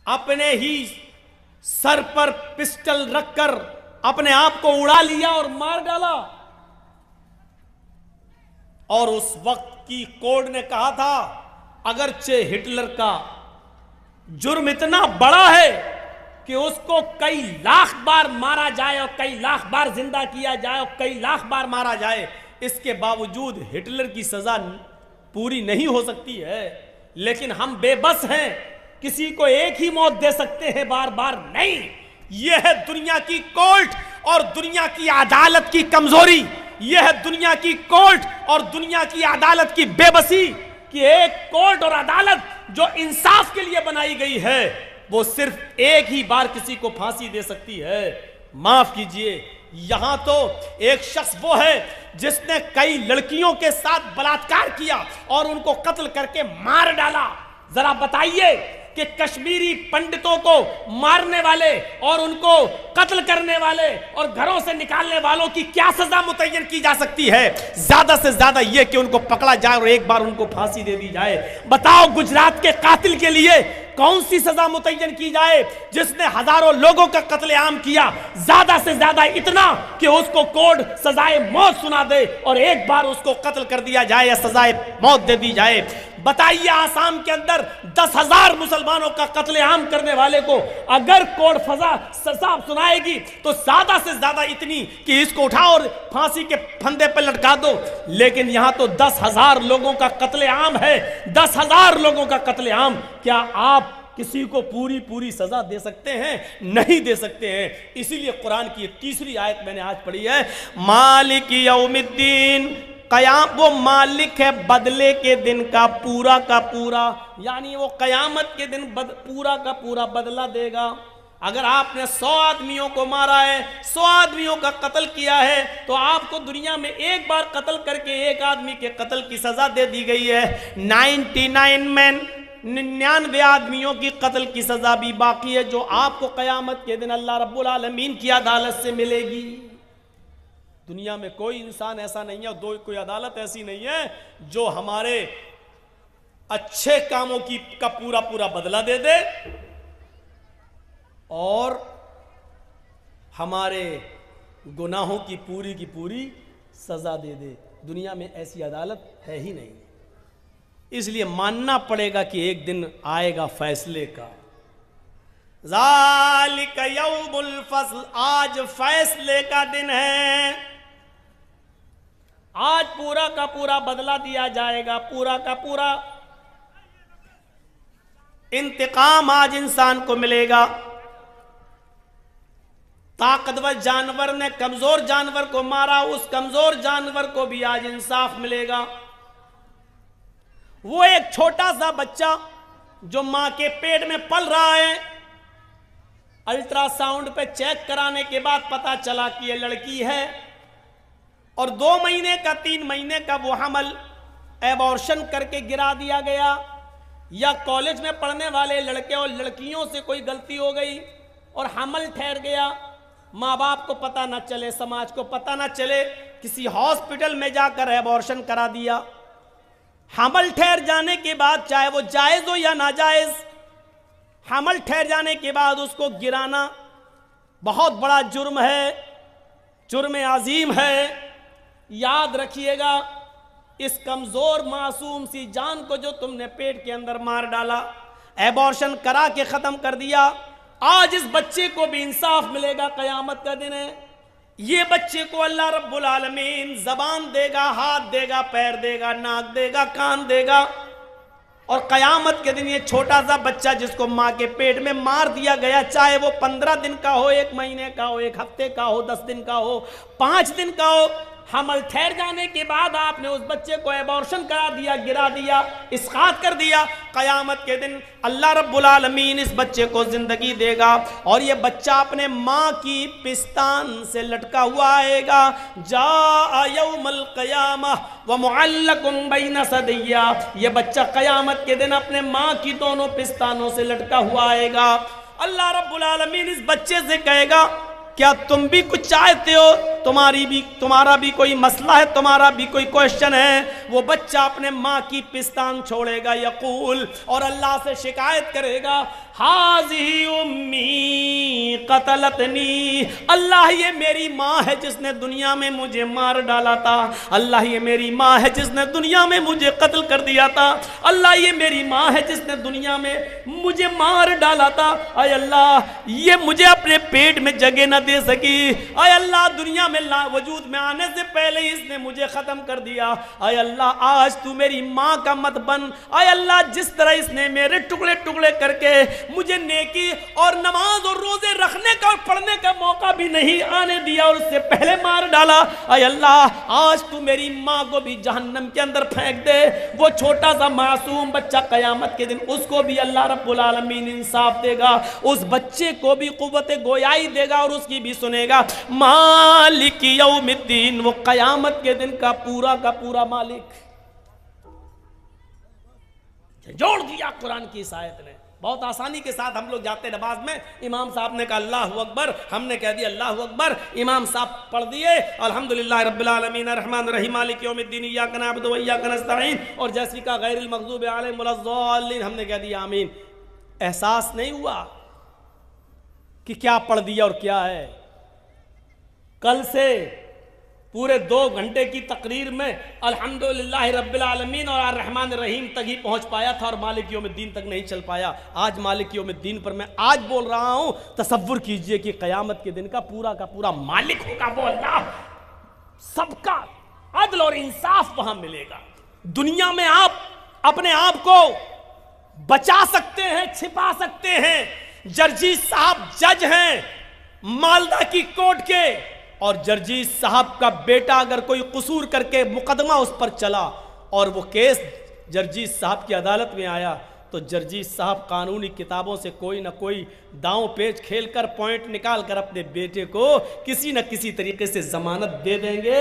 अपने ही सर पर पिस्टल रखकर अपने आप को उड़ा लिया और मार डाला। और उस वक्त की कोड ने कहा था, अगरचे हिटलर का जुर्म इतना बड़ा है कि उसको कई लाख बार मारा जाए और कई लाख बार जिंदा किया जाए और कई लाख बार मारा जाए, इसके बावजूद हिटलर की सजा पूरी नहीं हो सकती है। लेकिन हम बेबस हैं, किसी को एक ही मौत दे सकते हैं, बार बार नहीं। यह है दुनिया की कोर्ट और दुनिया की अदालत की कमजोरी। यह है दुनिया की कोर्ट और दुनिया की अदालत की बेबसी कि एक कोर्ट और अदालत जो इंसाफ के लिए बनाई गई है वो सिर्फ एक ही बार किसी को फांसी दे सकती है। माफ कीजिए, यहां तो एक शख्स वो है जिसने कई लड़कियों के साथ बलात्कार किया और उनको कत्ल करके मार डाला। जरा बताइए कि कश्मीरी पंडितों को मारने वाले और उनको कत्ल करने वाले और घरों से निकालने वालों की क्या सजा मुतय्यन की जा सकती है? ज्यादा से ज्यादा यह कि उनको पकड़ा जाए और एक बार उनको फांसी दे दी जाए। बताओ, गुजरात के कातिल के लिए कौन सी सजा मुतय्यन की जाए जिसने हजारों लोगों का कत्लेआम किया? ज्यादा से ज्यादा इतना कि उसको कोर्ट सजाए मौत सुना दे और एक बार उसको कत्ल कर दिया जाए या सजाए मौत दे दी जाए। बताइए, आसाम के अंदर 10,000 मुसलमानों का कत्लेआम करने वाले को अगर कोर्ट सजा सुनाएगी तो ज्यादा से ज्यादा इतनी कि इसको उठाओ और फांसी के फंदे पर लटका दो। लेकिन यहां तो 10,000 लोगों का कत्लेआम है, 10,000 लोगों का कत्लेआम। क्या आप किसी को पूरी पूरी सजा दे सकते हैं? नहीं दे सकते हैं। इसीलिए कुरान की तीसरी आयत मैंने आज पढ़ी है, मालिक यौमिद्दीन, कयाम वो मालिक है बदले के दिन का पूरा, यानी वो कयामत के दिन पूरा का पूरा बदला देगा। अगर आपने 100 आदमियों को मारा है, 100 आदमियों का कत्ल किया है, तो आपको दुनिया में एक बार कत्ल करके एक आदमी के कत्ल की सजा दे दी गई है। 99 आदमियों की कत्ल की सजा भी बाकी है, जो आपको कयामत के दिन अल्लाह रब्बुल आलमीन की अदालत से मिलेगी। दुनिया में कोई इंसान ऐसा नहीं है, कोई अदालत ऐसी नहीं है जो हमारे अच्छे कामों का पूरा बदला दे दे और हमारे गुनाहों की पूरी सजा दे दे। दुनिया में ऐसी अदालत है ही नहीं। इसलिए मानना पड़ेगा कि एक दिन आएगा फैसले का। ज़ालिका यौमुल फ़स्ल, आज फैसले का दिन है। आज पूरा का पूरा बदला दिया जाएगा, पूरा का पूरा इंतकाम आज इंसान को मिलेगा। ताकतवर जानवर ने कमजोर जानवर को मारा, उस कमजोर जानवर को भी आज इंसाफ मिलेगा। वो एक छोटा सा बच्चा जो मां के पेट में पल रहा है, अल्ट्रासाउंड पे चेक कराने के बाद पता चला कि ये लड़की है और 2 महीने का 3 महीने का वो हमल एबॉर्शन करके गिरा दिया गया, या कॉलेज में पढ़ने वाले लड़के और लड़कियों से कोई गलती हो गई और हमल ठहर गया, माँ बाप को पता ना चले, समाज को पता ना चले, किसी हॉस्पिटल में जाकर एबॉर्शन करा दिया। हमल ठहर जाने के बाद, चाहे वो जायज हो या नाजायज, हमल ठहर जाने के बाद उसको गिराना बहुत बड़ा जुर्म है, जुर्म अजीम है। याद रखिएगा, इस कमजोर मासूम सी जान को जो तुमने पेट के अंदर मार डाला, एबॉर्शन करा के खत्म कर दिया, आज इस बच्चे को भी इंसाफ मिलेगा। कयामत का दिन है। ये बच्चे को अल्लाह रब्बुल आलमीन जबान देगा, हाथ देगा, पैर देगा, नाक देगा, कान देगा, और कयामत के दिन ये छोटा सा बच्चा जिसको माँ के पेट में मार दिया गया, चाहे वो 15 दिन का हो, 1 महीने का हो, 1 हफ्ते का हो, 10 दिन का हो, 5 दिन का हो, हमल ठहर जाने के बाद आपने उस बच्चे को एबॉर्शन करा दिया, गिरा दिया, इसकात कर दिया, कयामत के दिन अल्लाह रब्बुल आलमीन इस बच्चे को जिंदगी देगा और ये बच्चा अपने माँ की पिस्तान से लटका हुआ आएगा। जा यौमल क़यामा व मुअल्लकुम बैन सदिया, ये बच्चा कयामत के दिन अपने माँ की दोनों पिस्तानों से लटका हुआ आएगा। अल्लाह रब्बुल आलमीन इस बच्चे से कहेगा, क्या तुम भी कुछ चाहते हो? तुम्हारा भी कोई मसला है, तुम्हारा भी कोई क्वेश्चन है? वो बच्चा अपने माँ की पिस्तान छोड़ेगा, यकूल, और अल्लाह से शिकायत करेगा, हाज़ी उम्मी क़तलतनी, अल्लाह ये मेरी माँ है जिसने दुनिया में मुझे मार डाला था। अल्लाह ये मेरी माँ है जिसने दुनिया में मुझे कत्ल कर दिया था। अल्लाह ये मेरी माँ है जिसने दुनिया में मुझे मार डाला था। आय अल्लाह ये मुझे अपने पेट में जगह न दे सकी। आय अल्लाह दुनिया में वजूद में आने से पहले ही इसने मुझे खत्म कर दिया। आय अल्लाह आज तू मेरी माँ का मत बन। आय अल्लाह जिस तरह इसने मेरे टुकड़े टुकड़े करके मुझे नेकी और नमाज और रोजे रखने का और पढ़ने का मौका भी नहीं आने दिया और उससे पहले मार डाला। आय अल्लाह आज तू मेरी माँ को भी जहन्नम के अंदर फेंक दे। वो छोटा सा मासूम बच्चा कयामत के दिन उसको भी अल्लाह रब्बुल आलमीन इंसाफ देगा, उस बच्चे को भी कुव्वत गोयाई देगा और उसकी भी सुनेगा। मालिक यौमिद्दीन, वो कयामत के दिन का पूरा मालिक। जोड़ दिया कुरान की इस आयत ने। बहुत आसानी के साथ हम लोग जाते नमाज में, इमाम साहब ने कहा अल्लाहु अकबर, हमने कह दिया अल्लाहु अकबर, इमाम साहब पढ़ दिए अल्हम्दुलिल्लाह रब्बिल आलमीन अर्रहमान अर्रहीम मालिक यौमिद्दीन इय्याका नअबुदु व इय्याका नस्तईन, और जैसे का गैरिल मग़ज़ूबि अलैहिम वलद्दाल्लीन, हमने कह दिया आमीन। एहसास नहीं हुआ कि क्या पढ़ दिया और क्या है? कल से पूरे 2 घंटे की तकरीर में अल्हम्दुलिल्लाह रब्बिल आलमीन और अर्रहमान अर्रहीम तक ही पहुंच पाया था और मालिक यौमिद्दीन तक नहीं चल पाया। आज मालिक यौमिद्दीन पर मैं आज बोल रहा हूं। तसव्वुर कीजिए कि क़यामत के दिन का पूरा मालिक होगा वो अल्लाह। सबका अदल और इंसाफ वहां मिलेगा। दुनिया में आप अपने आप को बचा सकते हैं, छिपा सकते हैं। जर्जी साहब जज हैं मालदा की कोर्ट के, और जर्जी साहब का बेटा अगर कोई कसूर करके मुकदमा उस पर चला और वो केस जर्जी साहब की अदालत में आया, तो जर्जी साहब कानूनी किताबों से कोई ना कोई दांव पेच खेलकर पॉइंट निकाल कर अपने बेटे को किसी न किसी तरीके से जमानत दे देंगे।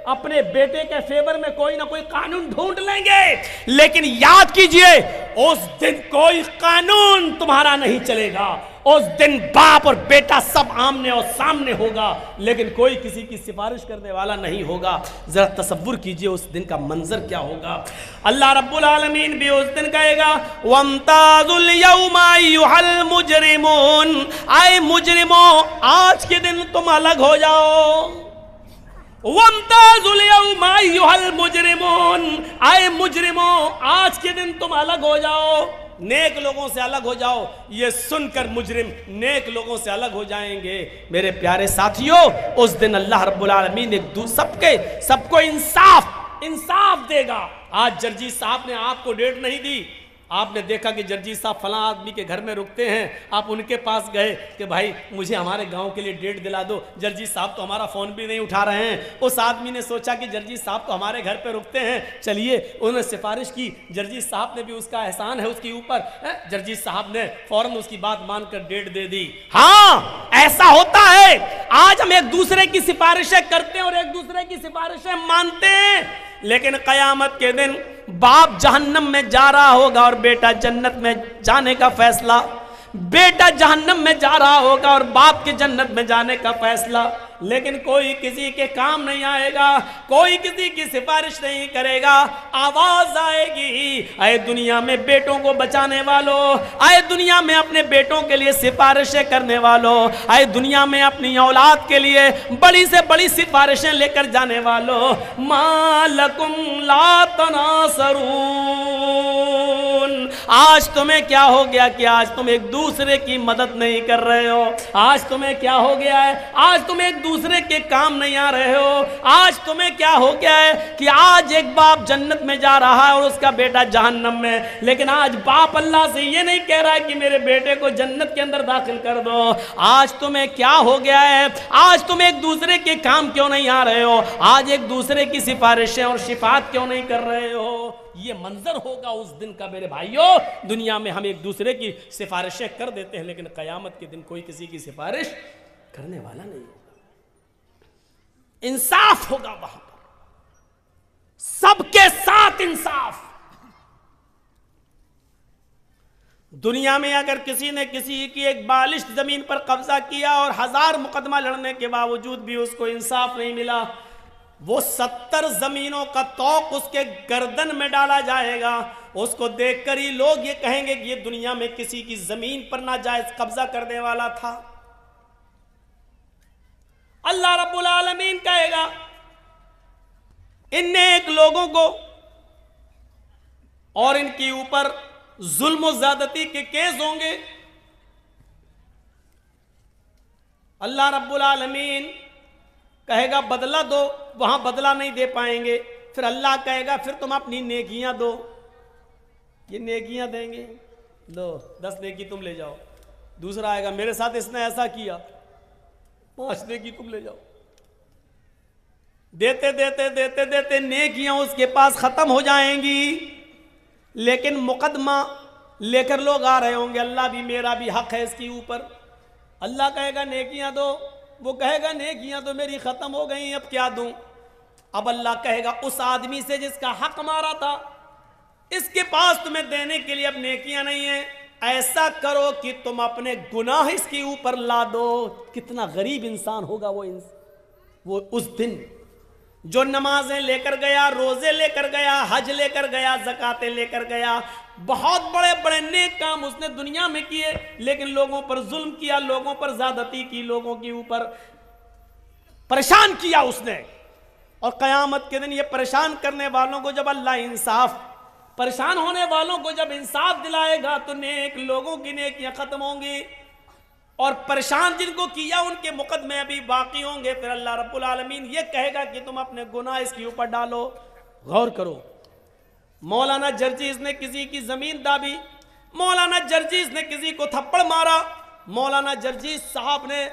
अपने बेटे के फेवर में कोई ना कोई कानून ढूंढ लेंगे। लेकिन याद कीजिए उस दिन कोई कानून तुम्हारा नहीं चलेगा। उस दिन बाप और बेटा सब आमने और सामने होगा, लेकिन कोई किसी की सिफारिश करने वाला नहीं होगा। जरा तसव्वुर कीजिए उस दिन का मंजर क्या होगा। अल्लाह रब्बुल आलमीन भी उस दिन कहेगा वम्ताजुल यौमा अय्युहल मुजरिमून, आए मुजरिमों आज के दिन तुम अलग हो जाओ। वम्ताजुल यौमा अय्युहल मुजरिमून, आए मुजरिमों आज के दिन तुम अलग हो जाओ, नेक लोगों से अलग हो जाओ। ये सुनकर मुजरिम नेक लोगों से अलग हो जाएंगे। मेरे प्यारे साथियों उस दिन अल्लाह रब्बुल आलमीन सबको इंसाफ देगा। आज जर्जी साहब ने आपको डेट नहीं दी। आपने देखा कि जर्जी साहब फलां आदमी के घर में रुकते हैं, आप उनके पास गए कि भाई मुझे हमारे गांव के लिए डेट दिला दो। जर्जी साहब तो हमारा फ़ोन भी नहीं उठा रहे हैं। उस आदमी ने सोचा कि जर्जी साहब तो हमारे घर पे रुकते हैं, चलिए उन्होंने सिफारिश की। जर्जी साहब ने भी उसका एहसान है उसके ऊपर, जर्जी साहब ने फ़ौरन उसकी बात मानकर डेट दे दी। हाँ ऐसा होता है। आज हम एक दूसरे की सिफारिशें करते हैं और एक दूसरे की सिफारिशें मानते हैं, लेकिन क़यामत के दिन बाप जहन्नम में जा रहा होगा और बेटा जन्नत में जाने का फैसला, बेटा जहन्नम में जा रहा होगा और बाप के जन्नत में जाने का फैसला। लेकिन कोई किसी के काम नहीं आएगा, कोई किसी की सिफारिश नहीं करेगा। आवाज आएगी, आए दुनिया में बेटों को बचाने वालों, आए दुनिया में अपने बेटों के लिए सिफारिशें करने वालों, आए दुनिया में अपनी औलाद के लिए बड़ी से बड़ी सिफारिशें लेकर जाने वालों, मालकुम ला तनासरून, आज तुम्हें क्या हो गया कि आज तुम एक दूसरे की मदद नहीं कर रहे हो। आज तुम्हें क्या हो गया है, आज तुम एक दूसरे के काम नहीं आ रहे हो। आज तुम्हें क्या हो गया है कि आज एक बाप जन्नत में जा रहा है और उसका बेटा जहन्नम में, लेकिन आज बाप अल्लाह से ये नहीं कह रहा है कि मेरे बेटे को जन्नत के अंदर दाखिल कर दो। आज तुम्हें क्या हो गया है, आज तुम एक दूसरे के काम क्यों नहीं आ रहे हो, आज एक दूसरे की सिफारिशें और शिफात क्यों नहीं कर रहे हो। ये मंजर होगा उस दिन का मेरे भाइयों। दुनिया में हम एक दूसरे की सिफारिशें कर देते हैं, लेकिन कयामत के दिन कोई किसी की सिफारिश करने वाला नहीं होगा। इंसाफ होगा वहां पर, सबके साथ इंसाफ। दुनिया में अगर किसी ने किसी की एक बालिश जमीन पर कब्जा किया और 1000 मुकदमा लड़ने के बावजूद भी उसको इंसाफ नहीं मिला, वो 70 जमीनों का तौक उसके गर्दन में डाला जाएगा। उसको देखकर ही लोग ये कहेंगे कि ये दुनिया में किसी की जमीन पर नाजायज कब्जा करने वाला था। अल्लाह रब्बुल आलमीन कहेगा इन नेक लोगों को और इनके ऊपर जुल्म और ज्यादती के केस होंगे। अल्लाह रब्बुल आलमीन कहेगा बदला दो, वहां बदला नहीं दे पाएंगे। फिर अल्लाह कहेगा फिर तुम अपनी नेकियां दो, ये नेकियां देंगे, लो 10 नेकी तुम ले जाओ। दूसरा आएगा मेरे साथ इसने ऐसा किया, 5 नेकी तुम ले जाओ। देते देते देते देते नेकियां उसके पास खत्म हो जाएंगी, लेकिन मुकदमा लेकर लोग आ रहे होंगे, अल्लाह भी मेरा भी हक है इसके ऊपर। अल्लाह कहेगा नेकियां दो, वो कहेगा नेकियां तो मेरी खत्म हो गई, अब क्या दूं। अब अल्लाह कहेगा उस आदमी से जिसका हक मारा था, इसके पास तुम्हें देने के लिए अब नेकियां नहीं है, ऐसा करो कि तुम अपने गुनाह इसके ऊपर ला दो। कितना गरीब इंसान होगा वो उस दिन जो नमाजें लेकर गया, रोजे लेकर गया, हज लेकर गया, ज़कातें लेकर गया, बहुत बड़े बड़े नेक काम उसने दुनिया में किए, लेकिन लोगों पर जुल्म किया, लोगों पर ज्यादती की, लोगों के ऊपर परेशान किया उसने। और क़यामत के दिन ये परेशान करने वालों को जब अल्लाह इंसाफ, परेशान होने वालों को जब इंसाफ दिलाएगा तो नेक लोगों की नेकियां खत्म होंगी और परेशान जिनको किया उनके मुकदमे अभी बाकी होंगे। फिर अल्लाह रब्बुल आलमीन ये कहेगा कि तुम अपने गुनाह इसके ऊपर डालो। गौर करो, मौलाना जर्जीस ने किसी की जमीन दाबी, मौलाना जर्जीस ने किसी को थप्पड़ मारा, मौलाना जर्जीस साहब ने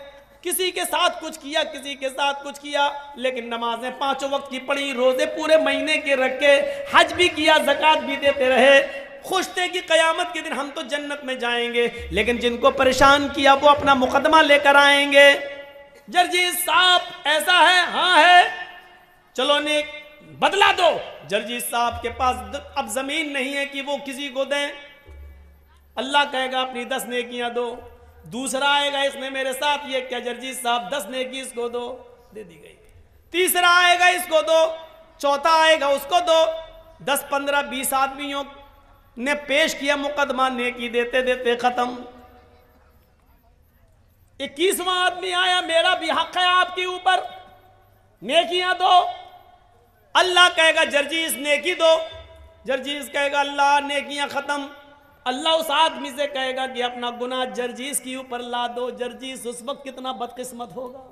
किसी के साथ कुछ किया, किसी के साथ कुछ किया, लेकिन नमाजें 5 वक्त की पढ़ी, रोजे पूरे महीने के रखे, हज भी किया, ज़कात भी देते रहे, खुश थे कि क़यामत के दिन हम तो जन्नत में जाएंगे। लेकिन जिनको परेशान किया वो अपना मुकदमा लेकर आएंगे। जर्जीस साहब ऐसा है, हाँ है, चलो ने बदला दो। जर्जीस साहब के पास अब जमीन नहीं है कि वो किसी को दें। अल्लाह कहेगा अपनी 10 नेकियां दो। दूसरा आएगा इसने मेरे साथ ये क्या, जर्जीस साहब 10 नेकी इसको दो, दे दी गई। तीसरा आएगा इसको दो, चौथा आएगा उसको दो। 10, 15, 20 आदमियों ने पेश किया मुकदमा, नेकी देते देते खत्म। 21वां आदमी आया, मेरा भी हक है आपके ऊपर, नेकियां दो। अल्लाह कहेगा जर्जीस नेकी दो, जर्जीस कहेगा अल्लाह नेकियां खत्म। अल्लाह उस आदमी से कहेगा कि अपना गुनाह जर्जीस के ऊपर ला दो। जर्जीस उस वक्त कितना बदकिस्मत होगा,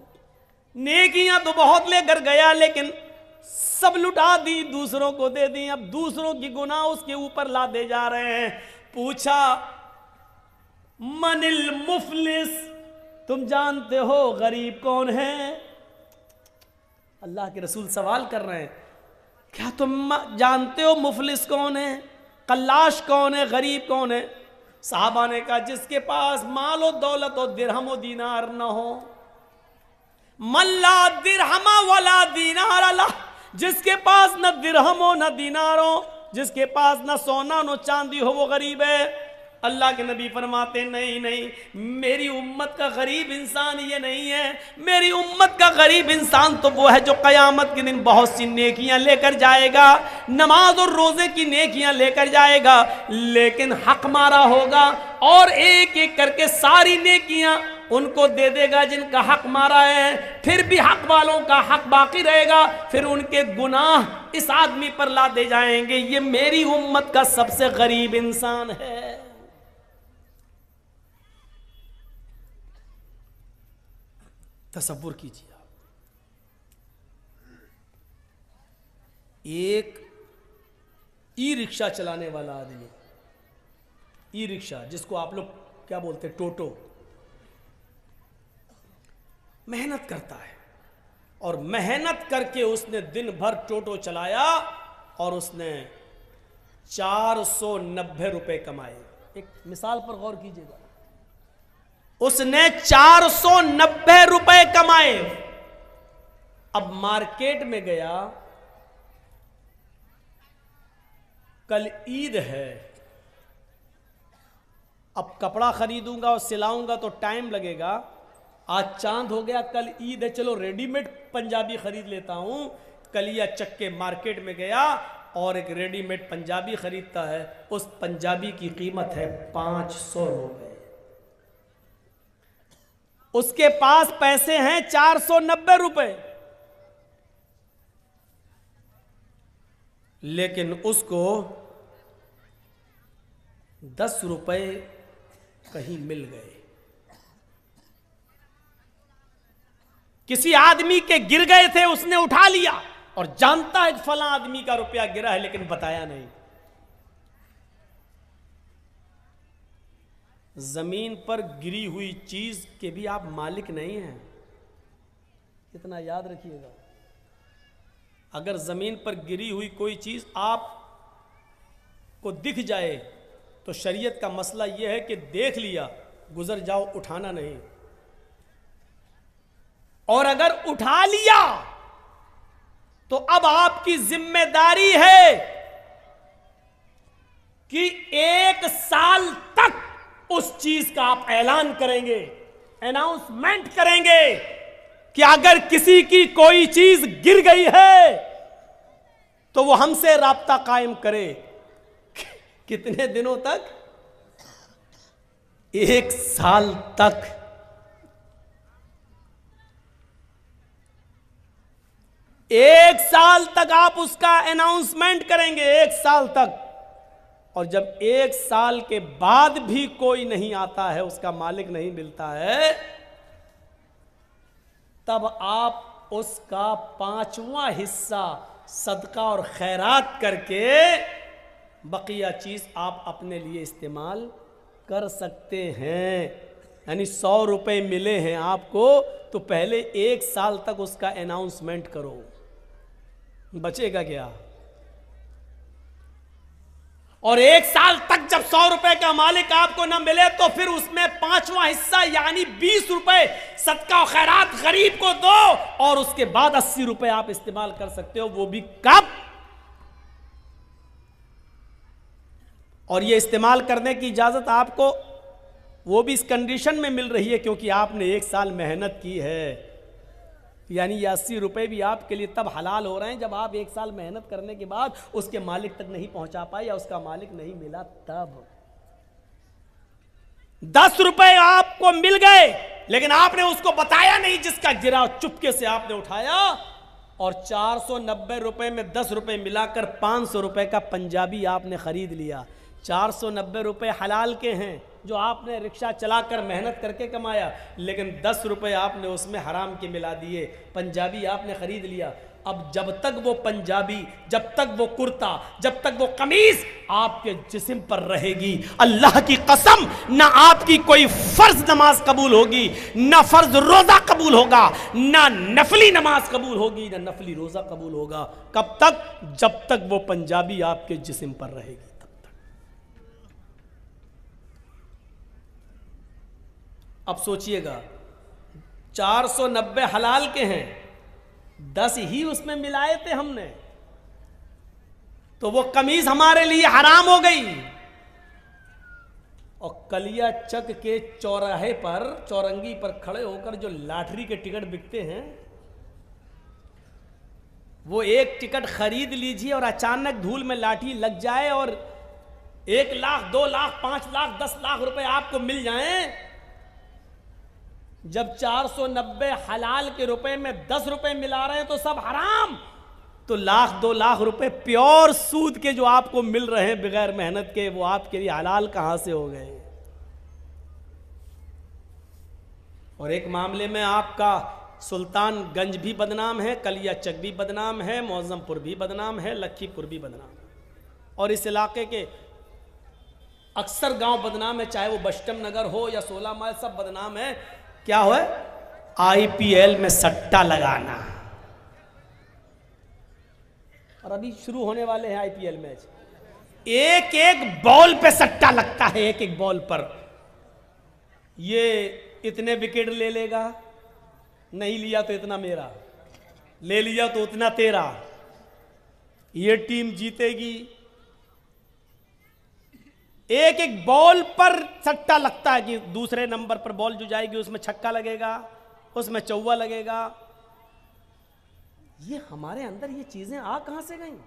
नेकियां तो बहुत लेकर गया लेकिन सब लुटा दी, दूसरों को दे दी। अब दूसरों की गुनाह उसके ऊपर ला दे जा रहे हैं। पूछा मनिल मुफलिस, तुम जानते हो गरीब कौन है? अल्लाह के रसूल सवाल कर रहे हैं, क्या तुम जानते हो मुफलिस कौन है, कल्लाश कौन है, गरीब कौन है? साहबा ने कहा जिसके पास मालो दौलत और दिरहम दीनार न हो। मल्ला दिरहमा वला दीनार अल्लाह, जिसके पास न दिरहम हो न दीनार हो, जिसके पास न सोना न चांदी हो, वो गरीब है। अल्लाह के नबी फरमाते नहीं नहीं, मेरी उम्मत का गरीब इंसान ये नहीं है। मेरी उम्मत का गरीब इंसान तो वो है जो क़यामत के दिन बहुत सी नेकियां लेकर जाएगा, नमाज और रोजे की नेकियां लेकर जाएगा, लेकिन हक मारा होगा और एक एक करके सारी नेकियां उनको दे देगा जिनका हक मारा है। फिर भी हक वालों का हक बाकी रहेगा, फिर उनके गुनाह इस आदमी पर ला दे जाएंगे। ये मेरी उम्मत का सबसे गरीब इंसान है। तसव्वुर कीजिए, एक ई रिक्शा चलाने वाला आदमी, ई रिक्शा जिसको आप लोग क्या बोलते हैं, टोटो, मेहनत करता है और मेहनत करके उसने दिन भर टोटो चलाया और उसने 490 रुपए कमाए। एक मिसाल पर गौर कीजिएगा, उसने 490 रुपए कमाए। अब मार्केट में गया, कल ईद है, अब कपड़ा खरीदूंगा और सिलाऊंगा तो टाइम लगेगा। आज चांद हो गया, कल ईद है, चलो रेडीमेड पंजाबी खरीद लेता हूं। कलिया चक्के मार्केट में गया और एक रेडीमेड पंजाबी खरीदता है। उस पंजाबी की कीमत है 500 रुपए। उसके पास पैसे हैं 490 रुपए, लेकिन उसको 10 रुपए कहीं मिल गए। किसी आदमी के गिर गए थे, उसने उठा लिया और जानता है फला आदमी का रुपया गिरा है, लेकिन बताया नहीं। जमीन पर गिरी हुई चीज के भी आप मालिक नहीं हैं, इतना याद रखिएगा। अगर जमीन पर गिरी हुई कोई चीज आप को दिख जाए तो शरीयत का मसला यह है कि देख लिया, गुजर जाओ, उठाना नहीं। और अगर उठा लिया तो अब आपकी जिम्मेदारी है कि 1 साल तक उस चीज का आप ऐलान करेंगे, अनाउंसमेंट करेंगे कि अगर किसी की कोई चीज गिर गई है तो वो हमसे राब्ता कायम करे। कितने दिनों तक? 1 साल तक। 1 साल तक आप उसका अनाउंसमेंट करेंगे, 1 साल तक। और जब 1 साल के बाद भी कोई नहीं आता है, उसका मालिक नहीं मिलता है, तब आप उसका 5वां हिस्सा सदका और खैरात करके बकिया चीज आप अपने लिए इस्तेमाल कर सकते हैं। यानी 100 रुपए मिले हैं आपको, तो पहले 1 साल तक उसका अनाउंसमेंट करो, बचेगा क्या? और 1 साल तक जब 100 रुपए का मालिक आपको ना मिले तो फिर उसमें 5वां हिस्सा यानी 20 रुपए सदका और खैरात गरीब को दो, और उसके बाद 80 रुपए आप इस्तेमाल कर सकते हो। वो भी कब? और ये इस्तेमाल करने की इजाजत आपको वो भी इस कंडीशन में मिल रही है क्योंकि आपने 1 साल मेहनत की है। यानी ये 80 रुपए भी आपके लिए तब हलाल हो रहे हैं जब आप 1 साल मेहनत करने के बाद उसके मालिक तक नहीं पहुंचा पाए या उसका मालिक नहीं मिला तब। 10 रुपए आपको मिल गए लेकिन आपने उसको बताया नहीं, जिसका गिरा चुपके से आपने उठाया, और 490 रुपए में 10 रुपए मिलाकर 500 रुपए का पंजाबी आपने खरीद लिया। 490 रुपए हलाल के हैं जो आपने रिक्शा चलाकर मेहनत करके कमाया, लेकिन 10 रुपए आपने उसमें हराम के मिला दिए, पंजाबी आपने खरीद लिया। अब जब तक वो पंजाबी, जब तक वो कुर्ता, जब तक वो कमीज आपके जिस्म पर रहेगी, अल्लाह की कसम ना आपकी कोई फर्ज नमाज कबूल होगी, ना फर्ज रोजा कबूल होगा, ना नफली नमाज कबूल होगी, ना नफली रोजा कबूल होगा। कब तक? जब तक वो पंजाबी आपके जिस्म पर रहेगी। अब सोचिएगा 490 हलाल के हैं, 10 ही उसमें मिलाए थे हमने, तो वो कमीज हमारे लिए हराम हो गई। और कलिया चक के चौराहे पर, चौरंगी पर खड़े होकर जो लॉटरी के टिकट बिकते हैं, वो एक टिकट खरीद लीजिए और अचानक धूल में लाठी लग जाए और 1 लाख, 2 लाख, 5 लाख, 10 लाख रुपए आपको मिल जाएं। जब 490 हलाल के रुपए में 10 रुपए मिला रहे हैं तो सब हराम, तो 1-2 लाख रुपए प्योर सूद के जो आपको मिल रहे हैं बगैर मेहनत के, वो आपके लिए हलाल कहां से हो गए? और एक मामले में आपका सुल्तानगंज भी बदनाम है, कलिया चक भी बदनाम है, मौजमपुर भी बदनाम है, लखीपुर भी बदनाम है, और इस इलाके के अक्सर गांव बदनाम है, चाहे वो बस्टम नगर हो या 16 माइल, सब बदनाम है। क्या हो? आईपीएल में सट्टा लगाना। और अभी शुरू होने वाले हैं आईपीएल मैच, एक एक बॉल पे सट्टा लगता है, एक एक बॉल पर। ये इतने विकेट ले लेगा, नहीं लिया तो इतना मेरा, ले लिया तो उतना तेरा, ये टीम जीतेगी, एक एक बॉल पर सट्टा लगता है कि दूसरे नंबर पर बॉल जो जाएगी उसमें छक्का लगेगा, उसमें चौवा लगेगा। ये हमारे अंदर ये चीजें आ कहां से गई?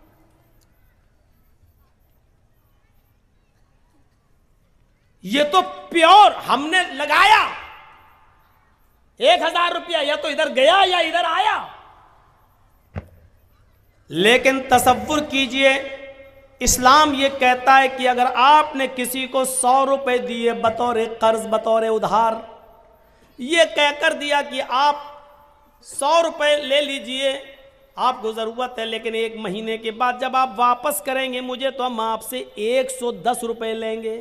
ये तो प्योर हमने लगाया 1000 रुपया, या तो इधर गया या इधर आया। लेकिन तसव्वुर कीजिए, इस्लाम ये कहता है कि अगर आपने किसी को 100 रुपए दिए बतौर कर्ज, बतौर उधार, ये कहकर दिया कि आप 100 रुपए ले लीजिए, आपको जरूरत है, लेकिन 1 महीने के बाद जब आप वापस करेंगे मुझे तो हम आपसे 110 रुपए लेंगे,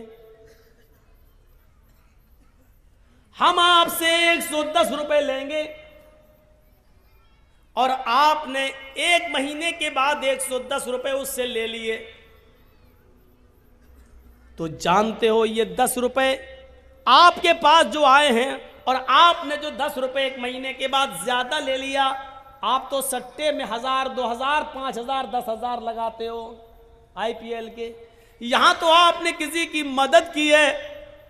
हम आपसे 110 रुपए लेंगे, और आपने 1 महीने के बाद 110 रुपए उससे ले लिए, तो जानते हो ये 10 रुपए आपके पास जो आए हैं, और आपने जो 10 रुपए 1 महीने के बाद ज्यादा ले लिया, आप तो सट्टे में 1000, 2000, 5000, 10,000 लगाते हो IPL के। यहां तो आपने किसी की मदद की है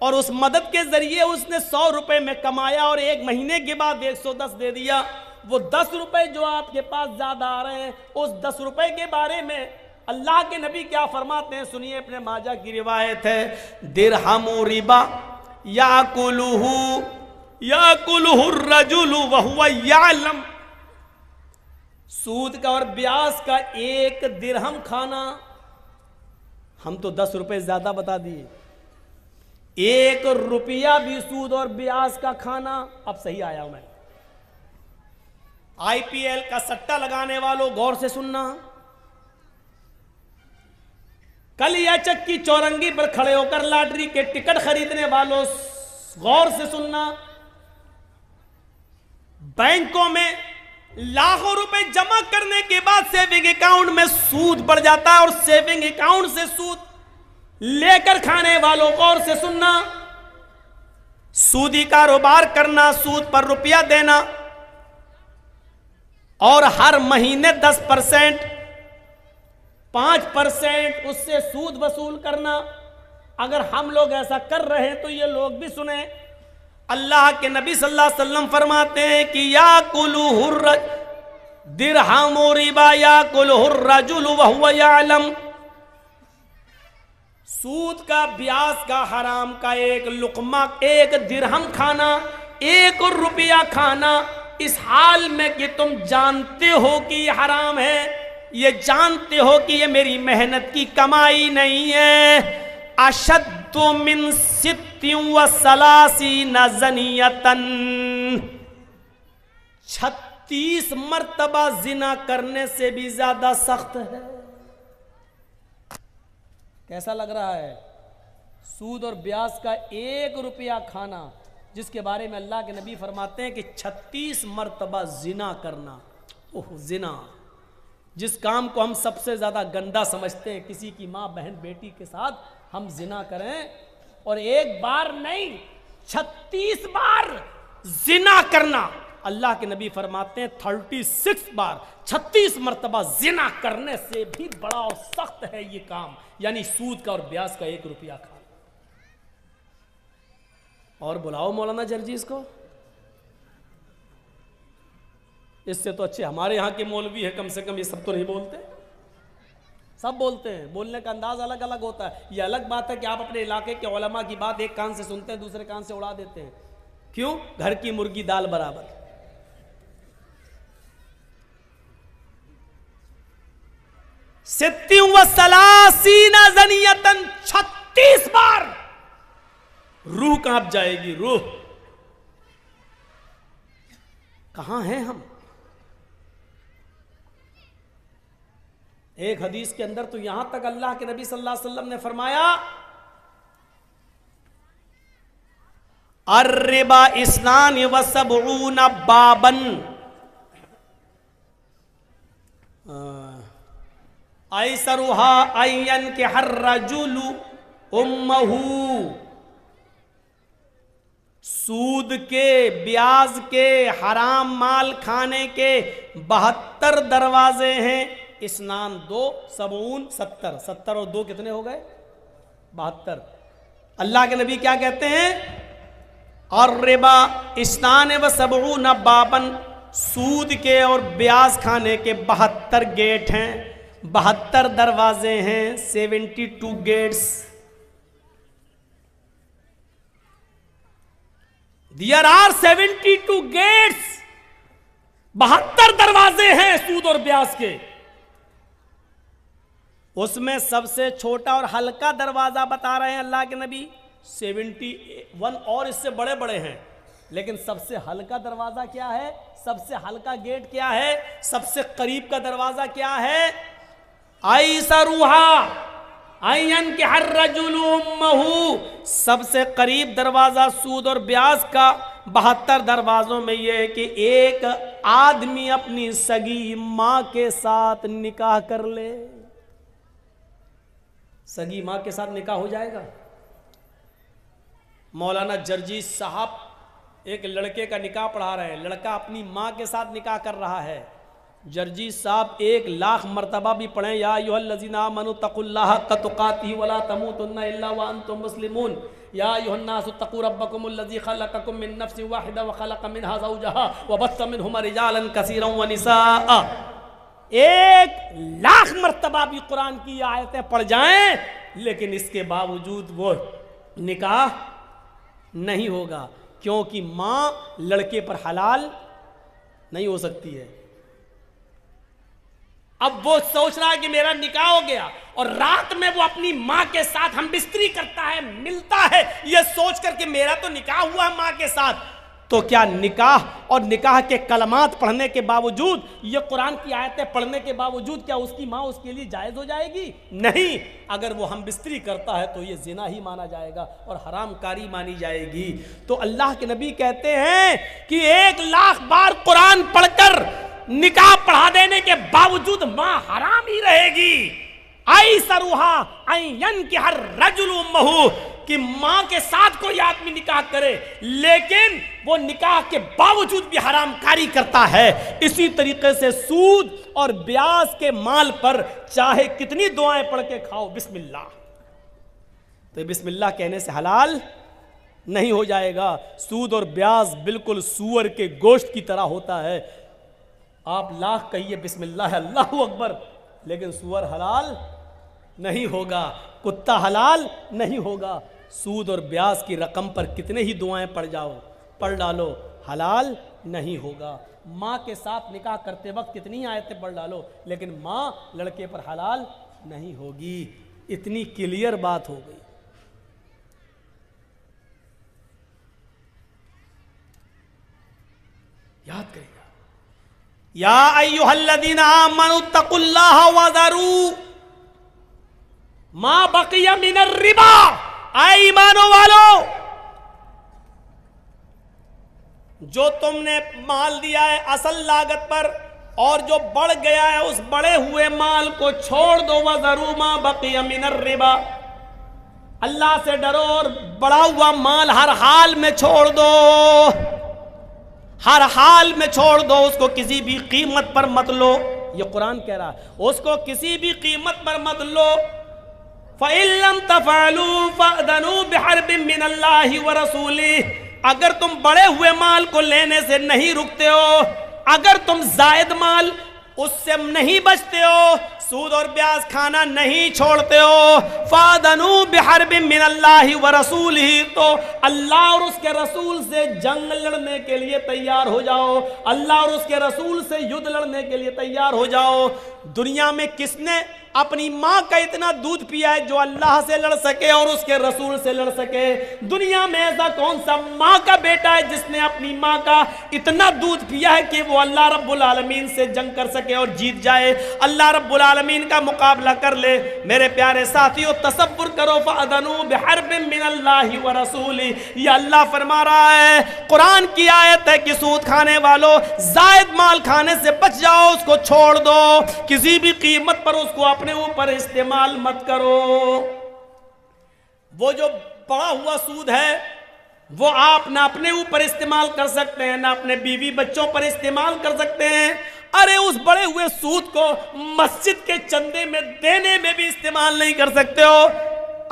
और उस मदद के जरिए उसने 100 रुपए में कमाया और 1 महीने के बाद 110 दे दिया। वो 10 रुपए जो आपके पास ज्यादा आ रहे हैं, उस 10 रुपए के बारे में अल्लाह के नबी क्या फरमाते हैं, सुनिए, अपने माजा की रिवायत है, दिरहमु रिबा याकुलुहु रजुलु वहुवा यालम। सूद का और ब्याज का 1 दिरहम खाना, हम तो 10 रुपए ज्यादा बता दिए, 1 रुपया भी सूद और ब्याज का खाना। अब सही आया मैं। IPL का सट्टा लगाने वालों गौर से सुनना, कल या चक्की चौरंगी पर खड़े होकर लॉटरी के टिकट खरीदने वालों गौर से सुनना, बैंकों में लाखों रुपए जमा करने के बाद सेविंग अकाउंट में सूद बढ़ जाता है, और सेविंग अकाउंट से सूद लेकर खाने वालों गौर से सुनना, सूदी कारोबार करना, सूद पर रुपया देना, और हर महीने 10%, 5% उससे सूद वसूल करना। अगर हम लोग ऐसा कर रहे हैं तो ये लोग भी सुने। अल्लाह के नबी सल्लल्लाहु अलैहि वसल्लम फरमाते हैं कि याकुलुहुर दिरहमु रिबा याकुलुहुर रजुलु वहुवा यालम। सूद का, ब्याज का, हराम का 1 लुकमा, 1 दिरहम खाना, 1 रुपया खाना, इस हाल में कि तुम जानते हो कि ये हराम है, ये जानते हो कि ये मेरी मेहनत की कमाई नहीं है। अशद्दु मिन सित्तिन व सलासीन ज़नियतन, 36 मर्तबा जिना करने से भी ज्यादा सख्त है। कैसा लग रहा है? सूद और ब्याज का 1 रुपया खाना, जिसके बारे में अल्लाह के नबी फरमाते हैं कि 36 मर्तबा जिना करना। ओह, जिना, जिस काम को हम सबसे ज्यादा गंदा समझते हैं, किसी की माँ, बहन, बेटी के साथ हम जिना करें, और 1 बार नहीं 36 बार जिना करना। अल्लाह के नबी फरमाते हैं 36 बार, 36 मर्तबा जिना करने से भी बड़ा और सख्त है ये काम, यानी सूद का और ब्याज का 1 रुपया खाना। और बुलाओ मौलाना जर्जीस को, इससे तो अच्छे हमारे यहाँ के मौलवी है, कम से कम ये सब तो नहीं बोलते। सब बोलते हैं, बोलने का अंदाज अलग अलग होता है। ये अलग बात है कि आप अपने इलाके के उलमा की बात एक कान से सुनते हैं, दूसरे कान से उड़ा देते हैं। क्यों? घर की मुर्गी दाल बराबर। सित्तिन व सलासीन ज़नियतन, 36 बार। रूह कांप जाएगी, रूह। कहां हैं हम? एक हदीस के अंदर तो यहां तक अल्लाह के नबी सल्लल्लाहु अलैहि वसल्लम ने फरमाया, अर्रिबा इस्नान व सबऊन बाबन, ऐसरुहा अय्यन के हर रजुलु उम्महू। सूद के, ब्याज के, हराम माल खाने के 72 दरवाजे हैं। स्नान 2, सबून 70, 70 और 2 कितने हो गए? 72। अल्लाह के नबी क्या कहते हैं? और रिबा इस्नान व सबऊन बाबन, सूद के और ब्याज खाने के 72 गेट हैं, 72 दरवाजे हैं, 72 गेट्स। There are 72 गेट्स, 72 दरवाजे हैं सूद और ब्याज के। उसमें सबसे छोटा और हल्का दरवाजा बता रहे हैं अल्लाह के नबी 71, और इससे बड़े बड़े हैं, लेकिन सबसे हल्का दरवाजा क्या है? सबसे हल्का गेट क्या है? सबसे करीब का दरवाजा क्या है? आइसरुहा आयन के हर रजुलुम्महु, सबसे करीब दरवाजा सूद और ब्याज का 72 दरवाजों में यह है कि एक आदमी अपनी सगी मां के साथ निकाह कर ले। सगी मां के साथ निकाह हो जाएगा। मौलाना जर्जी साहब एक लड़के का निकाह पढ़ा रहे हैं, लड़का अपनी मां के साथ निकाह कर रहा है। जर्जी साहब 1,00,000 मरतबा भी पढ़ें, या अय्युहल्लज़ीना आमनू तक़ुल्लाह हक़्क़ तुक़ातिही वला तमूतुन्ना इल्ला व अंतुम मुस्लिमून, या अय्युहन्नासु तक़ू रब्बकुमुल्लज़ी ख़लक़कुम मिन नफ़्सिन वाहिदा व ख़लक़ मिनहा ज़ौजहा व बस्स मिनहुमा रिजालन कसीरन व निसाअ। 1,00,000 मरतबा भी कुरान की आयतें पढ़ जाएं, लेकिन इसके बावजूद वो निकाह नहीं होगा, क्योंकि मां लड़के पर हलाल नहीं हो सकती है। अब वो सोच रहा है कि मेरा निकाह हो गया, और रात में वो अपनी मां के साथ हम बिस्तरी करता है, मिलता है, ये सोच करके मेरा तो निकाह हुआ मां के साथ। तो क्या निकाह और निकाह के कलमात पढ़ने के बावजूद, ये कुरान की आयतें पढ़ने के बावजूद, क्या उसकी मां उसके लिए जायज हो जाएगी? नहीं। अगर वो हम बिस्तरी करता है तो ये जिना ही माना जाएगा और हरामकारी मानी जाएगी। तो अल्लाह के नबी कहते हैं कि 1,00,000 बार कुरान पढ़कर निकाह पढ़ा देने के बावजूद मां हराम ही रहेगी। आई सरुहा आयन की हर रजुलुम्महु, कि मां के साथ कोई आदमी निकाह करे लेकिन वो निकाह के बावजूद भी हरामकारी करता है। इसी तरीके से सूद और ब्याज के माल पर चाहे कितनी दुआएं पढ़ के खाओ, बिस्मिल्लाह, तो बिस्मिल्लाह कहने से हलाल नहीं हो जाएगा। सूद और ब्याज बिल्कुल सूअर के गोश्त की तरह होता है। आप लाख कहिए बिस्मिल्लाह अल्लाहु अकबर, लेकिन सूअर हलाल नहीं होगा, कुत्ता हलाल नहीं होगा। सूद और ब्याज की रकम पर कितने ही दुआएं पढ़ डालो, हलाल नहीं होगा। माँ के साथ निकाह करते वक्त कितनी आयतें पढ़ डालो, लेकिन माँ लड़के पर हलाल नहीं होगी। इतनी क्लियर बात हो गई। याद करिएगा, या अय्युहल्लज़ीना आमनू तक़ुल्लाह वज़रू मा बक़िया मिनर रिबा। आए ईमानो वालो, जो तुमने माल दिया है असल लागत पर और जो बढ़ गया है उस बढ़े हुए माल को छोड़ दो। वज़रू मा बक़िया मिनर रिबा, अल्लाह से डरो और बढ़ा हुआ माल हर हाल में छोड़ दो, हर हाल में छोड़ दो, उसको किसी भी कीमत पर मत लो। ये कुरान कह रहा है, उसको किसी भी कीमत पर मत लो। फ़इल्लम तफ़अलू फ़अज़नू बिहर्बिम मिनल्लाहि व रसूलिही, अगर तुम बढ़े हुए माल को लेने से नहीं रुकते हो, अगर तुम जायद माल उससे नहीं बचते हो, सूद और ब्याज खाना नहीं छोड़ते हो, फ़अज़नू बिहर्बिम मिनल्लाहि व रसूलिही, तो अल्लाह और उसके रसूल से जंग लड़ने के लिए तैयार हो जाओ, अल्लाह और उसके रसूल से युद्ध लड़ने के लिए तैयार हो जाओ। दुनिया में किसने अपनी माँ का इतना दूध पिया है जो अल्लाह से लड़ सके और उसके रसूल से लड़ सके? दुनिया में ऐसा कौन सा माँ का बेटा है जिसने अपनी माँ का इतना दूध पिया है कि वो अल्लाह रब्बुल आलमीन से जंग कर सके और जीत जाए, अल्लाह रब्बुल आलमीन का मुकाबला कर ले? मेरे प्यारे साथियों, तसव्वुर करो, फ़अज़नू बिहर्बिम मिनल्लाहि व रसूलिही, ये अल्लाह फरमा रहा है, कुरान की आयत है कि सूद खाने वालों, जायद माल खाने से बच जाओ, उसको छोड़ दो, किसी भी कीमत पर उसको अपने ऊपर इस्तेमाल मत करो। वो जो पड़ा हुआ सूद है वो आप ना अपने ऊपर इस्तेमाल कर सकते हैं, ना अपने बीवी बच्चों पर इस्तेमाल कर सकते हैं। अरे उस बड़े हुए सूद को मस्जिद के चंदे में देने में भी इस्तेमाल नहीं कर सकते हो।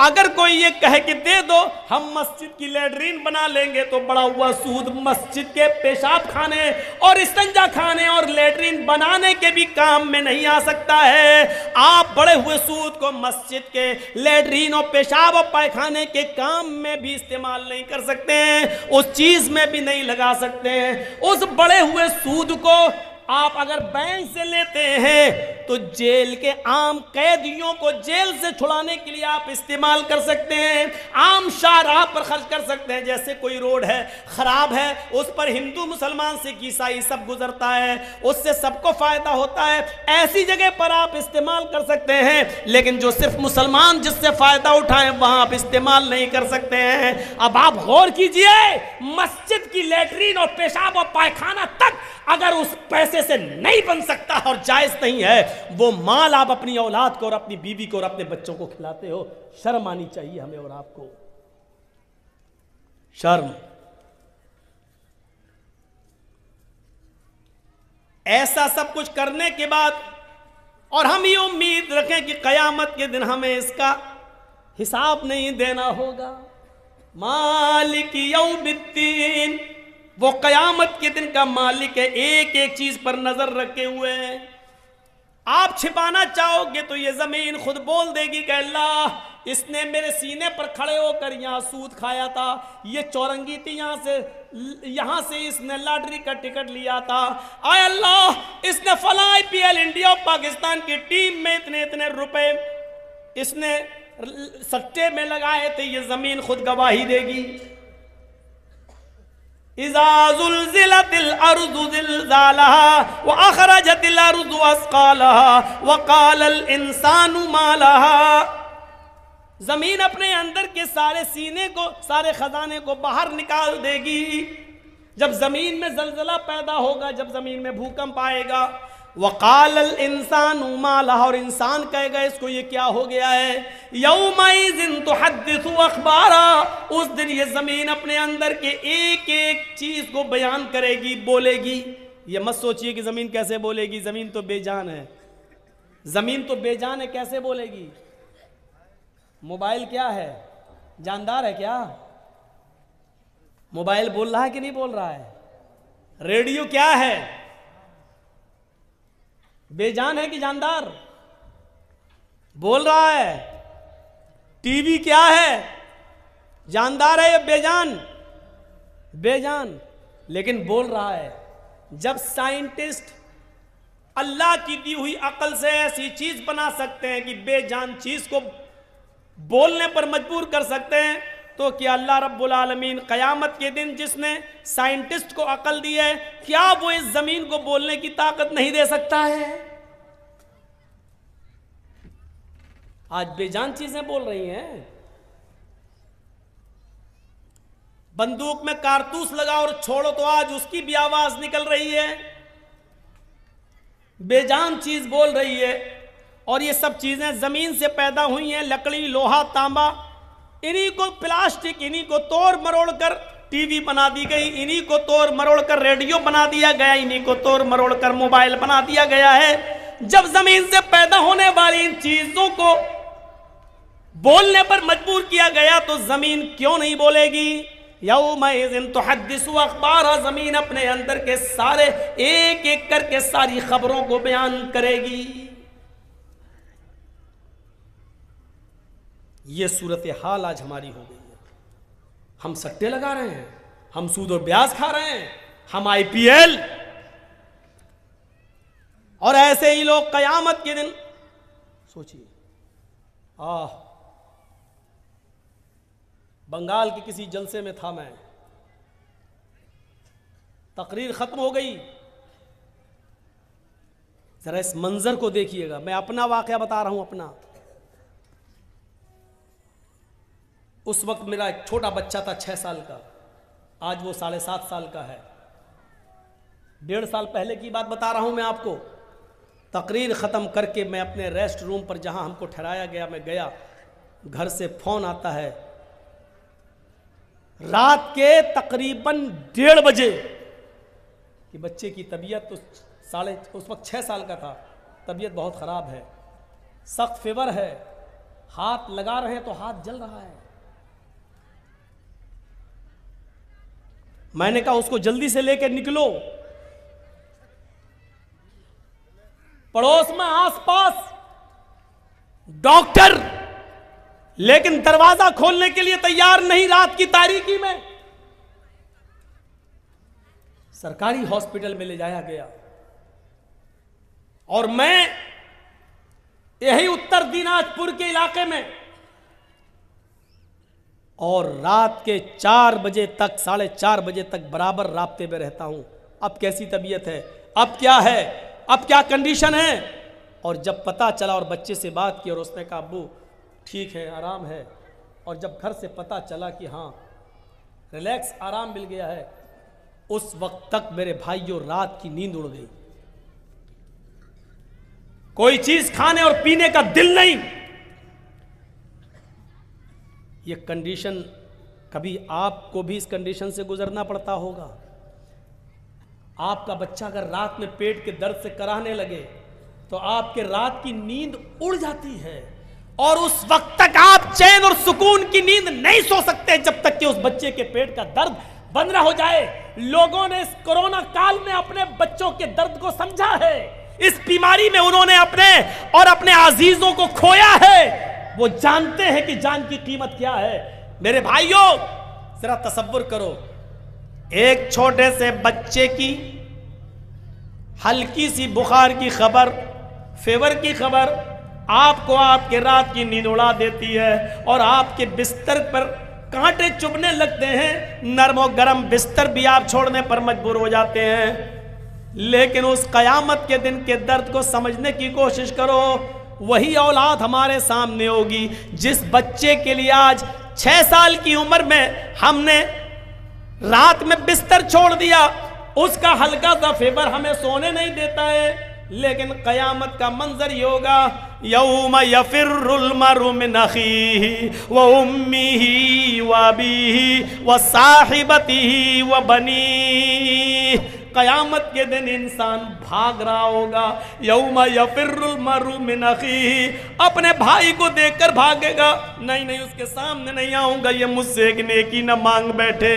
अगर कोई ये कहे कि दे दो हम मस्जिद की लैट्रीन बना लेंगे, तो बड़ा हुआ सूद मस्जिद के पेशाब खाने और इस्तंजा खाने और लैट्रीन बनाने के भी काम में नहीं आ सकता है। आप बड़े हुए सूद को मस्जिद के लैट्रीन और पेशाब और पायखाने के काम में भी इस्तेमाल नहीं कर सकते हैं, उस चीज में भी नहीं लगा सकते हैं। उस बड़े हुए सूद को आप अगर बैंक से लेते हैं तो जेल के आम कैदियों को जेल से छुड़ाने के लिए आप इस्तेमाल कर सकते हैं, आम शाहराह पर खर्च कर सकते हैं। जैसे कोई रोड है खराब है, उस पर हिंदू मुसलमान सिख ईसाई सब गुजरता है, उससे सबको फायदा होता है, ऐसी जगह पर आप इस्तेमाल कर सकते हैं। लेकिन जो सिर्फ मुसलमान जिससे फायदा उठाएं वहां आप इस्तेमाल नहीं कर सकते हैं। अब आप गौर कीजिए, मस्जिद की लैट्रीन और पेशाब और पायखाना तक अगर उस पैसे से नहीं बन सकता और जायज नहीं है, वो माल आप अपनी औलाद को और अपनी बीवी को और अपने बच्चों को खिलाते हो। शर्म आनी चाहिए हमें और आपको, शर्म। ऐसा सब कुछ करने के बाद और हम ये उम्मीद रखें कि कयामत के दिन हमें इसका हिसाब नहीं देना होगा। मालिक यौमिद्दीन, वो कयामत के दिन का मालिक है, एक एक चीज पर नजर रखे हुए हैं। आप छिपाना चाहोगे तो ये जमीन खुद बोल देगी कि अल्लाह, इसने मेरे सीने पर खड़े होकर यहाँ सूद खाया था, ये चौरंगी थी, यहाँ से इसने लॉटरी का टिकट लिया था, आय अल्लाह इसने फला IPL इंडिया और पाकिस्तान की टीम में इतने इतने रुपए इसने सट्टे में लगाए थे। ये जमीन खुद गवाही देगी। इज़ा ज़ुल्ज़िलतिल अर्ज़ु ज़िल्ज़ालहा व अख़रजतिल अर्ज़ु अस्क़ालहा व क़ालल इंसानु मा लहा। जमीन अपने अंदर के सारे सीने को, सारे खजाने को बाहर निकाल देगी। जब जमीन में जलजला पैदा होगा, जब जमीन में भूकंप आएगा, वक़ालल इंसानु मा लहा, और इंसान कहेगा इसको ये क्या हो गया है। यौमइज़िन तुहद्दिसु अख़बारा, उस दिन ये जमीन अपने अंदर के एक एक चीज को बयान करेगी, बोलेगी। ये मत सोचिए कि जमीन कैसे बोलेगी, जमीन तो बेजान है, जमीन तो बेजान है, कैसे बोलेगी। मोबाइल क्या है, जानदार है क्या? मोबाइल बोल रहा है कि नहीं बोल रहा है? रेडियो क्या है, बेजान है कि जानदार? बोल रहा है। टीवी क्या है, जानदार है या बेजान? बेजान, लेकिन बोल रहा है। जब साइंटिस्ट अल्लाह की दी हुई अकल से ऐसी चीज बना सकते हैं कि बेजान चीज को बोलने पर मजबूर कर सकते हैं, तो क्या अल्लाह रब्बुल आलमीन कयामत के दिन जिसने साइंटिस्ट को अकल दी है, क्या वो इस जमीन को बोलने की ताकत नहीं दे सकता है? आज बेजान चीजें बोल रही हैं। बंदूक में कारतूस लगाओ और छोड़ो तो आज उसकी भी आवाज निकल रही है, बेजान चीज बोल रही है। और ये सब चीजें जमीन से पैदा हुई हैं, लकड़ी, लोहा, तांबा, इन्हीं को प्लास्टिक, इन्हीं को तोड़ मरोड़ कर टीवी बना दी गई, इन्हीं को तोड़ मरोड़ कर रेडियो बना दिया गया, इन्हीं को तोड़ मरोड़ कर मोबाइल बना दिया गया है। जब जमीन से पैदा होने वाली इन चीजों को बोलने पर मजबूर किया गया तो जमीन क्यों नहीं बोलेगी? यौमइज़िन तुहद्दिसु अख़बारा, जमीन अपने अंदर के सारे एक एक करके सारी खबरों को बयान करेगी। ये सूरत हाल आज हमारी हो गई है। हम सट्टे लगा रहे हैं, हम सूद और ब्याज खा रहे हैं, हम IPL, और ऐसे ही लोग कयामत के दिन सोचिए। बंगाल के किसी जलसे में था मैं, तकरीर खत्म हो गई। जरा इस मंजर को देखिएगा, मैं अपना वाकया बता रहा हूं अपना। उस वक्त मेरा एक छोटा बच्चा था 6 साल का, आज वो 7.5 साल का है। 1.5 साल पहले की बात बता रहा हूं मैं आपको। तकरीर ख़त्म करके मैं अपने रेस्ट रूम पर जहां हमको ठहराया गया, मैं गया, घर से फ़ोन आता है रात के तकरीबन 1:30 बजे कि बच्चे की तबीयत तो उस वक्त 6 साल का था, तबीयत बहुत ख़राब है, सख्त फीवर है, हाथ लगा रहे हैं तो हाथ जल रहा है। मैंने कहा उसको जल्दी से लेकर निकलो। पड़ोस में आसपास डॉक्टर, लेकिन दरवाजा खोलने के लिए तैयार नहीं रात की तारीकी में। सरकारी हॉस्पिटल में ले जाया गया और मैं यही उत्तर दिनाजपुर के इलाके में, और रात के 4 बजे तक, 4:30 बजे तक बराबर राब्ते में रहता हूं। अब कैसी तबीयत है, अब क्या है, अब क्या कंडीशन है। और जब पता चला और बच्चे से बात की और उसने कहा अब्बू ठीक है, आराम है, और जब घर से पता चला कि हाँ रिलैक्स, आराम मिल गया है, उस वक्त तक मेरे भाइयों रात की नींद उड़ गई। कोई चीज खाने और पीने का दिल नहीं। ये कंडीशन, कभी आपको भी इस कंडीशन से गुजरना पड़ता होगा। आपका बच्चा अगर रात में पेट के दर्द से कराहने लगे तो आपके रात की नींद उड़ जाती है, और उस वक्त तक आप चैन और सुकून की नींद नहीं सो सकते जब तक कि उस बच्चे के पेट का दर्द बंद ना हो जाए। लोगों ने इस कोरोना काल में अपने बच्चों के दर्द को समझा है। इस बीमारी में उन्होंने अपने और अपने अजीजों को खोया है। वो जानते हैं कि जान की कीमत क्या है। मेरे भाइयों जरा तसव्वुर करो, एक छोटे से बच्चे की हल्की सी बुखार की खबर, फीवर की खबर आपको आपके रात की नींद उड़ा देती है, और आपके बिस्तर पर कांटे चुभने लगते हैं। नरम और गर्म बिस्तर भी आप छोड़ने पर मजबूर हो जाते हैं। लेकिन उस कयामत के दिन के दर्द को समझने की कोशिश करो। वही औलाद हमारे सामने होगी जिस बच्चे के लिए आज 6 साल की उम्र में हमने रात में बिस्तर छोड़ दिया। उसका हल्का सा फीवर हमें सोने नहीं देता है। लेकिन कयामत का मंजर ये होगा, यौम यफिर्रुल मरउ मिन अखीही व उम्मिही व अबीही व साहिबतिही व बनीही। कयामत के दिन इंसान भाग रहा होगा। यौम यफिर्रुल मरउ मिन अखीही, अपने भाई को देखकर भागेगा, नहीं नहीं उसके सामने नहीं आऊंगा, ये मुझसे एक नेकी न मांग बैठे।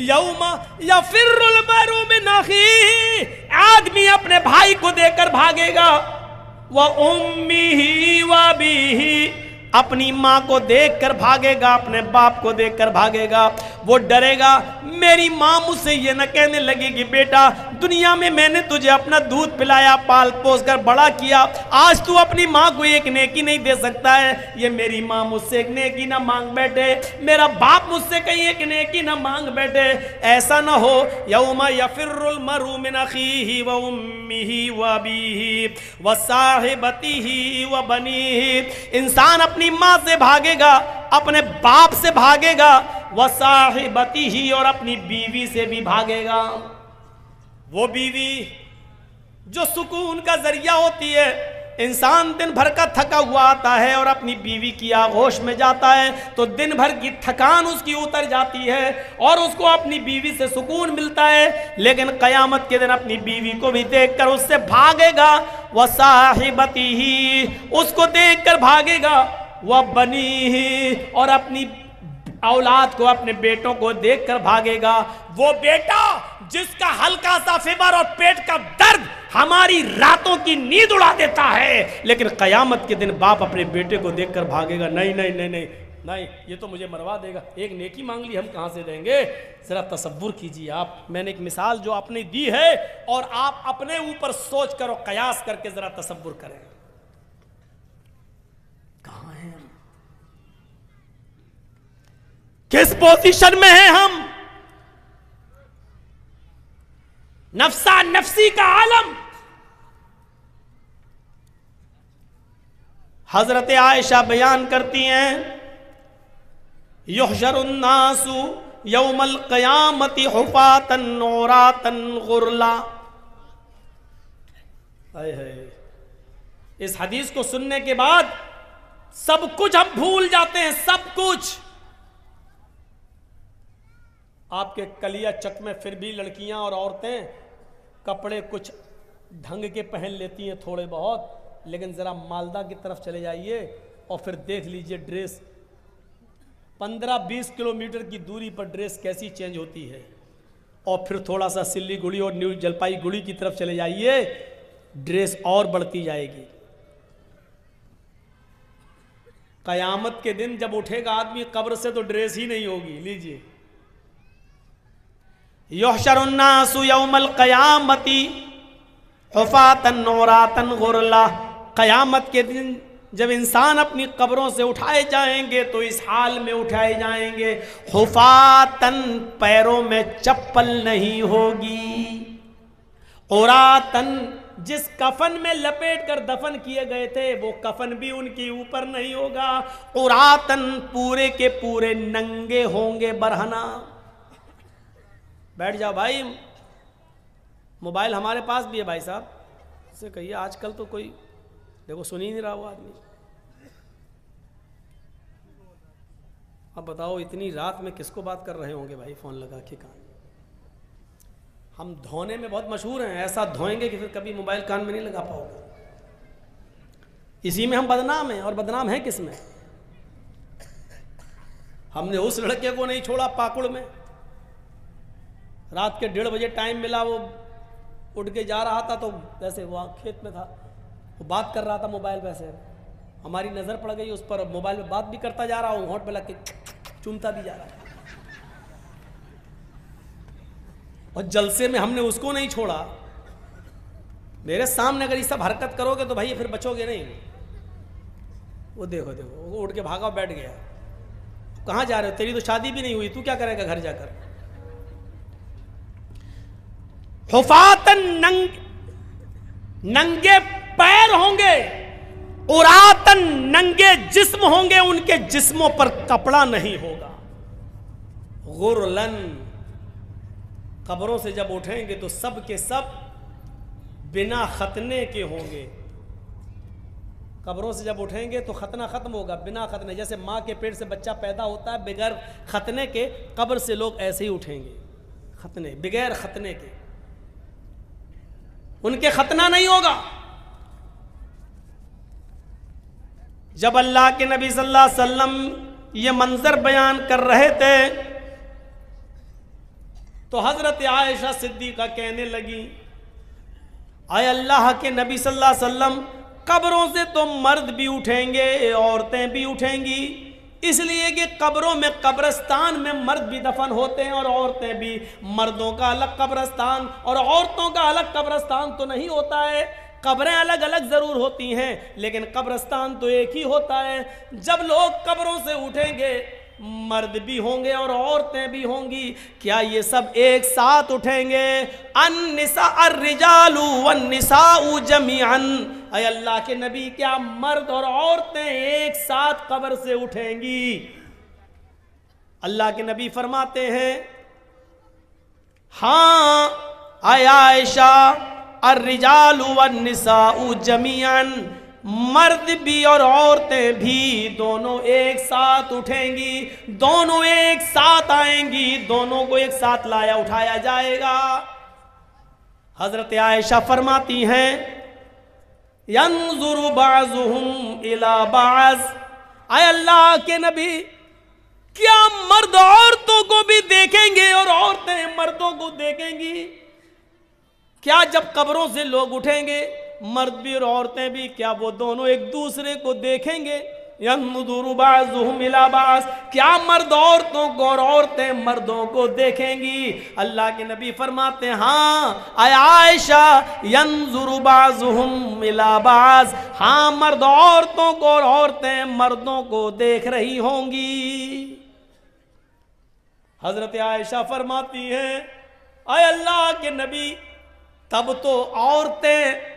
यौम यफिर्रुल मरउ मिन अखीही, आदमी अपने भाई को देखकर भागेगा। व उम्मिही व अबीही, अपनी माँ को देखकर भागेगा, अपने बाप को देखकर भागेगा। वो डरेगा मेरी माँ मुझसे ये न कहने लगेगी बेटा दुनिया में मैंने तुझे अपना दूध पिलाया, पाल पोस कर बड़ा किया, आज तू अपनी माँ को एक नेकी नहीं दे सकता है। ये मेरी माँ मुझसे एक नेकी ना मांग बैठे, मेरा बाप मुझसे कहीं एक नेकी ना मांग बैठे। ऐसा ना हो। यौमा यफिर्रुल मरउ मिन अखीही व उम्मिही व अबीही व साहिबतिही व बनीही। इंसान अपनी माँ से भागेगा, अपने बाप से भागेगा, व साहिबतिही, और अपनी बीवी से भी भागेगा। वो बीवी जो सुकून का जरिया होती है। इंसान दिन भर का थका हुआ आता है और अपनी बीवी की आगोश में जाता है तो दिन भर की थकान उसकी उतर जाती है और उसको अपनी बीवी से सुकून मिलता है। लेकिन कयामत के दिन अपनी बीवी को भी देखकर उससे भागेगा। वह साहिबतिही, उसको देखकर भागेगा। वह बनीही, और अपनी औलाद को, अपने बेटों को देखकर भागेगा। वो बेटा जिसका हल्का सा फीवर और पेट का दर्द हमारी रातों की नींद उड़ा देता है, लेकिन कयामत के दिन बाप अपने बेटे को देखकर भागेगा, नहीं नहीं नहीं नहीं नहीं, ये तो मुझे मरवा देगा, एक नेकी मांग ली हम कहां से देंगे। जरा तसव्वुर कीजिए आप। मैंने एक मिसाल जो आपने दी है और आप अपने ऊपर सोच कर और कयास करके जरा तसव्वुर करें, कहां हैं हम, किस पोजीशन में हैं हम। नफ्सा नफ्सी का आलम। हजरत आयशा बयान करती हैं, युहशरुन्नासु यौमल क़यामति हुफ़ातन औरातन गुरला। इस हदीस को सुनने के बाद सब कुछ हम भूल जाते हैं, सब कुछ। आपके कलिया चक में फिर भी लड़कियां और औरतें कपड़े कुछ ढंग के पहन लेती हैं थोड़े बहुत, लेकिन ज़रा मालदा की तरफ चले जाइए और फिर देख लीजिए ड्रेस 15-20 किलोमीटर की दूरी पर ड्रेस कैसी चेंज होती है। और फिर थोड़ा सा सिल्लीगुड़ी और न्यू जलपाईगुड़ी की तरफ चले जाइए, ड्रेस और बढ़ती जाएगी। कयामत के दिन जब उठेगा आदमी कब्र से तो ड्रेस ही नहीं होगी। लीजिए, युहशरुन्नासु यौमल क़यामती हुफ़ातन औरातन गुरला। कयामत के दिन जब इंसान अपनी कब्रों से उठाए जाएंगे तो इस हाल में उठाए जाएंगे, हुफ़ातन, पैरों में चप्पल नहीं होगी, औरातन, जिस कफन में लपेट कर दफन किए गए थे वो कफन भी उनके ऊपर नहीं होगा, औरातन, पूरे के पूरे नंगे होंगे बरहना। बैठ जाओ भाई, मोबाइल हमारे पास भी है भाई साहब, से कहिए आजकल तो कोई देखो सुन ही नहीं रहा वो आदमी। अब बताओ इतनी रात में किसको बात कर रहे होंगे भाई फोन लगा के कान। हम धोने में बहुत मशहूर हैं, ऐसा धोएंगे कि फिर कभी मोबाइल कान में नहीं लगा पाओगे। इसी में हम बदनाम हैं, और बदनाम हैं किस में? हमने उस लड़के को नहीं छोड़ा पाकुड़ में, रात के 1:30 बजे टाइम मिला, वो उठ के जा रहा था तो वैसे वो खेत में था, वो बात कर रहा था मोबाइल पे से, हमारी नज़र पड़ गई उस पर, मोबाइल में बात भी करता जा रहा हूँ, होंठ पे लग के चूमता भी जा रहा है। और जलसे में हमने उसको नहीं छोड़ा। मेरे सामने अगर ये सब हरकत करोगे तो भाई फिर बचोगे नहीं। वो देखो देखो वो उठ के भागा बैठ गया। कहाँ जा रहे हो? तेरी तो शादी भी नहीं हुई, तू क्या करेगा घर जाकर? हुफातन, नंगे पैर होंगे, उरातन, नंगे जिस्म होंगे, उनके जिस्मों पर कपड़ा नहीं होगा। गुरलन, कब्रों से जब उठेंगे तो सब के सब बिना खतने के होंगे। कब्रों से जब उठेंगे तो खतना खत्म होगा, बिना खतने। जैसे माँ के पेट से बच्चा पैदा होता है बगैर खतने के, कब्र से लोग ऐसे ही उठेंगे, खतने, बगैर खतने के, उनके खतना नहीं होगा। जब अल्लाह के नबी सल्लल्लाहु अलैहि वसल्लम ये मंजर बयान कर रहे थे तो हजरत आयशा सिद्दीका कहने लगी, आए अल्लाह के नबी सल्लल्लाहु अलैहि वसल्लम, कब्रों से तो मर्द भी उठेंगे औरतें भी उठेंगी, इसलिए कि कब्रों में, कब्रस्तान में मर्द भी दफन होते हैं और औरतें भी। मर्दों का अलग कब्रस्तान और औरतों का अलग कब्रस्तान तो नहीं होता है, कब्रें अलग अलग जरूर होती हैं लेकिन कब्रस्तान तो एक ही होता है। जब लोग कब्रों से उठेंगे मर्द भी होंगे और औरतें भी होंगी, क्या ये सब एक साथ उठेंगे? अन्निसा अर्रिजालु वन्निसाउ जमीअन, ऐ अल्लाह के नबी, क्या मर्द और औरतें एक साथ कब्र से उठेंगी? अल्लाह के नबी फरमाते हैं, हाँ ऐ आयशा, अर्रिजालु वन्निसाउ जमीअन, मर्द भी और औरतें भी दोनों एक साथ उठेंगी, दोनों एक साथ आएंगी, दोनों को एक साथ लाया उठाया जाएगा। हजरत आयशा फरमाती हैं, यंजुरु बाज़ुहुम इला बाज़, आए अल्लाह के नबी, क्या मर्द औरतों को भी देखेंगे और औरतें मर्दों को देखेंगी? क्या जब कब्रों से लोग उठेंगे मर्द भी और औरतें भी, क्या वो दोनों एक दूसरे को देखेंगे? यंजुरु बाज़ुहुम इला बाज़, क्या मर्द औरतों को और औरतें मर्दों को देखेंगी? अल्लाह के नबी फरमाते हैं, हाँ ऐ आयशा, यंजुरु बाज़ुहुम इला बाज़, हाँ मर्द औरतों को और औरतें मर्दों को देख रही होंगी। हजरत आयशा फरमाती हैं, ऐ अल्लाह के नबी, तब तो औरतें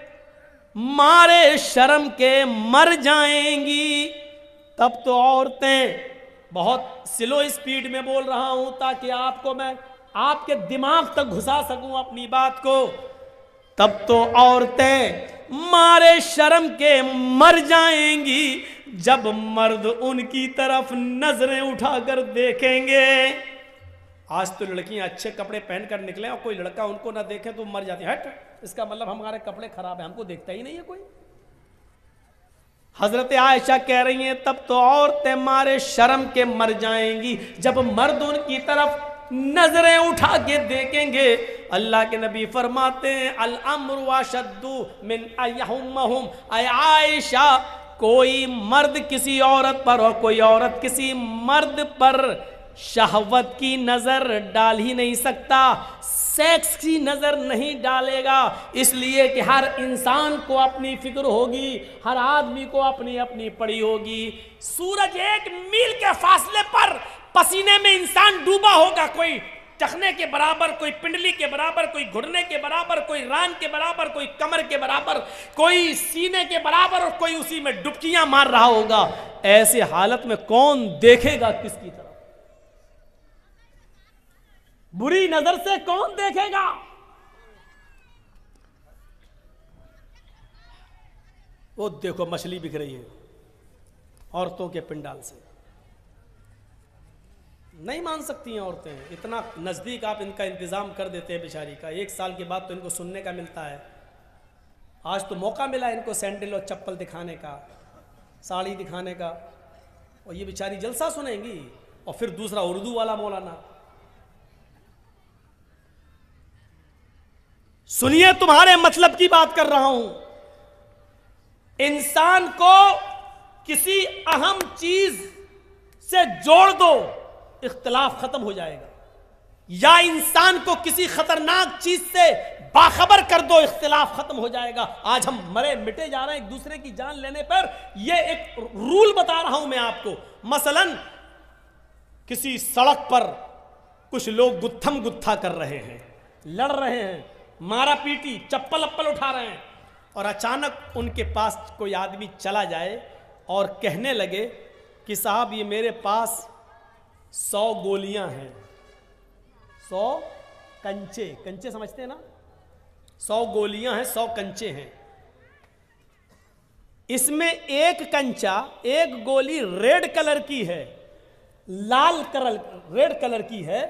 मारे शर्म के मर जाएंगी, तब तो औरतें, बहुत स्लो स्पीड में बोल रहा हूं ताकि आपको मैं आपके दिमाग तक घुसा सकूं अपनी बात को, तब तो औरतें मारे शर्म के मर जाएंगी जब मर्द उनकी तरफ नजरें उठाकर देखेंगे। आज तो लड़कियां अच्छे कपड़े पहनकर निकले और कोई लड़का उनको ना देखे तो मर जाती है, हट, इसका मतलब हमारे कपड़े खराब है, हमको देखता ही नहीं है कोई। हजरत आयशा कह रही हैं तब तो औरतें मारे शर्म के मर जाएंगी जब मर्द उनकी तरफ नजरें उठा के देखेंगे। अल्लाह के नबी फरमाते हैं अल अम्रु अशद्दु मिन अयहुम्महुम, आयशा कोई मर्द किसी औरत पर और कोई औरत किसी मर्द पर शहवत की नजर डाल ही नहीं सकता, सेक्स की नजर नहीं डालेगा, इसलिए कि हर इंसान को अपनी फिक्र होगी, हर आदमी को अपनी अपनी पड़ी होगी। सूरज 1 मील के फासले पर पसीने में इंसान डूबा होगा, कोई टखने के बराबर, कोई पिंडली के बराबर, कोई घुटने के बराबर, कोई रान के बराबर, कोई कमर के बराबर, कोई सीने के बराबर और कोई उसी में डुबकियां मार रहा होगा। ऐसे हालत में कौन देखेगा किसकी तरफ? बुरी नजर से कौन देखेगा? वो देखो मछली बिक रही है औरतों के पिंडाल से, नहीं मान सकती हैं औरतें, इतना नज़दीक आप इनका इंतज़ाम कर देते हैं बेचारी का। 1 साल के बाद तो इनको सुनने का मिलता है। आज तो मौका मिला इनको सैंडल और चप्पल दिखाने का, साड़ी दिखाने का, और ये बेचारी जलसा सुनेंगी। और फिर दूसरा उर्दू वाला मौलाना, सुनिए तुम्हारे मतलब की बात कर रहा हूं। इंसान को किसी अहम चीज से जोड़ दो, इख्तिलाफ खत्म हो जाएगा, या इंसान को किसी खतरनाक चीज से बाखबर कर दो, इख्तिलाफ खत्म हो जाएगा। आज हम मरे मिटे जा रहे हैं एक दूसरे की जान लेने पर। यह एक रूल बता रहा हूं मैं आपको। मसलन किसी सड़क पर कुछ लोग गुत्थम गुत्था कर रहे हैं, लड़ रहे हैं, मारा पीटी, चप्पल अप्पल उठा रहे हैं, और अचानक उनके पास कोई आदमी चला जाए और कहने लगे कि साहब ये मेरे पास 100 गोलियां हैं, 100 कंचे, कंचे समझते हैं ना, 100 गोलियां हैं, 100 कंचे हैं, इसमें एक कंचा, एक गोली रेड कलर की है, लाल कलर, रेड कलर की है।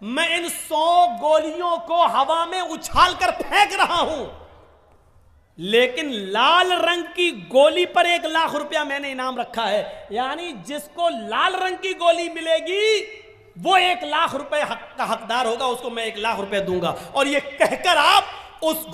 मैं इन 100 गोलियों को हवा में उछाल कर फेंक रहा हूं, लेकिन लाल रंग की गोली पर 1 लाख रुपया मैंने इनाम रखा है। यानी जिसको लाल रंग की गोली मिलेगी वो 1 लाख रुपए का हकदार होगा, उसको मैं 1 लाख रुपए दूंगा। और ये कहकर आप उस